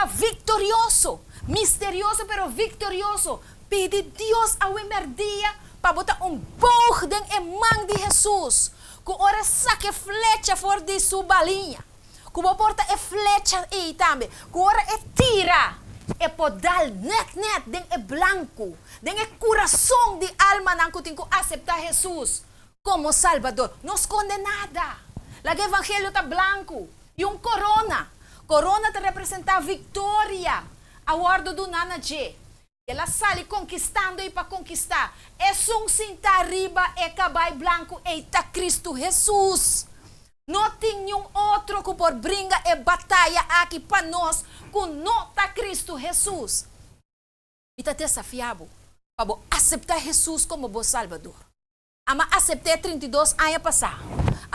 Speaker 2: vitorioso. Misterioso, pero vitorioso. Pede Deus ao emerdia para botar boh de mão de Jesus. Que ora saque flecha fora de sua balinha. Que porta flecha e também. Que ora tira. E podal net den blanco, den coração de alma não que tem que aceitar Jesus como Salvador. Não esconde nada. O evangelho está blanco e corona. Corona te representa vitória. A bordo do nana G. Ela sale conquistando e para conquistar. É cinta arriba e cabai blanco e está Cristo Jesus. Não tem nenhum outro que por brinca e batalha aqui para nós com nota Cristo Jesus. E está desafiado para aceitar Jesus como bom Salvador. Ama aceitei 32 anos passar.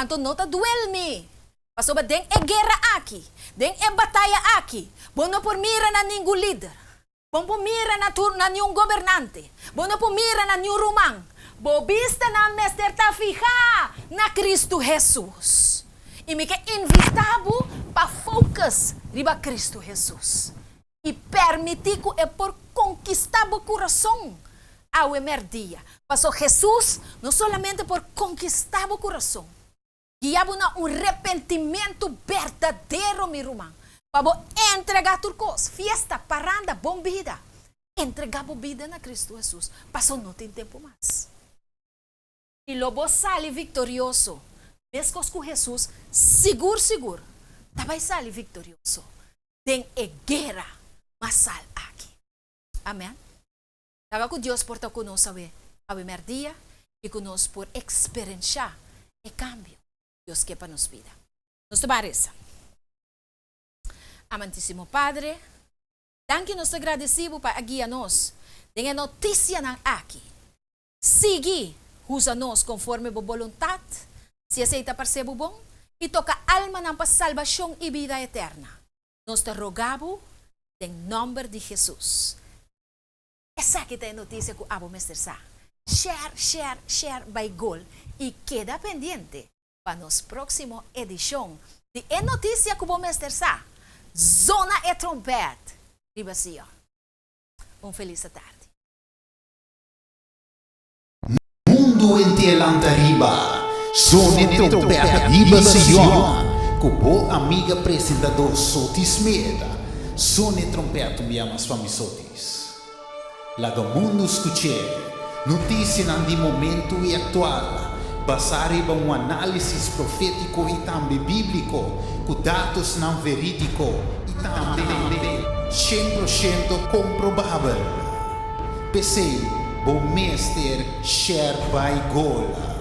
Speaker 2: Então não está duele-me. Passou para den guerra aqui, den batalha aqui. Bom não por mira na nenhum líder. Bom por mira na nenhum governante. Bom não por mira na nenhum romano. Bom vista na mestre tá fija na Cristo Jesus. E me que invitado para focus riba Cristo Jesus. E permitir que é por conquistar o coração ao emerdia. Passou Jesus não somente por conquistar o coração. Guiava arrependimento verdadeiro, meu irmão. Para entregar tudo coisa. Fiesta, paranda, bom vida. Entregar a vida na Cristo Jesus. Passou não tem tempo mais. E lobo sale vitorioso. Mesmo com Jesus, seguro, também sai vitorioso. Tem guerra, mas sai aqui. Amém? Taga que Deus porta conosco a dia e conosco por experienciar o cambio Deus quer para nos vida. Nos parece. Amantíssimo Padre, danke nos agradecemos para guiar-nos. Tem a notícia aqui. Sigue, usa-nos conforme a vontade. Se aceita para ser bom e toca alma na salvação e vida eterna. Nós te rogamos em nome de Jesus. Essa aqui é a notícia que abo mestre sa. Share by gol e queda pendiente para nos próxima edição de a notícia que o mestre sa. Zona e trompete. Ribacia. Feliz tarde.
Speaker 1: Mundo inteiro anda riba. Soneto per riba Sion, Kubo amiga apresentador Sotis Meda, Sone trompeta enviamos famisotis. La do mundo escucher, notícia de momento e atual, basare em análise profético e também bíblico, com dados não verídico e também 100% comprovável. Pensei, bom mestre, share by gola.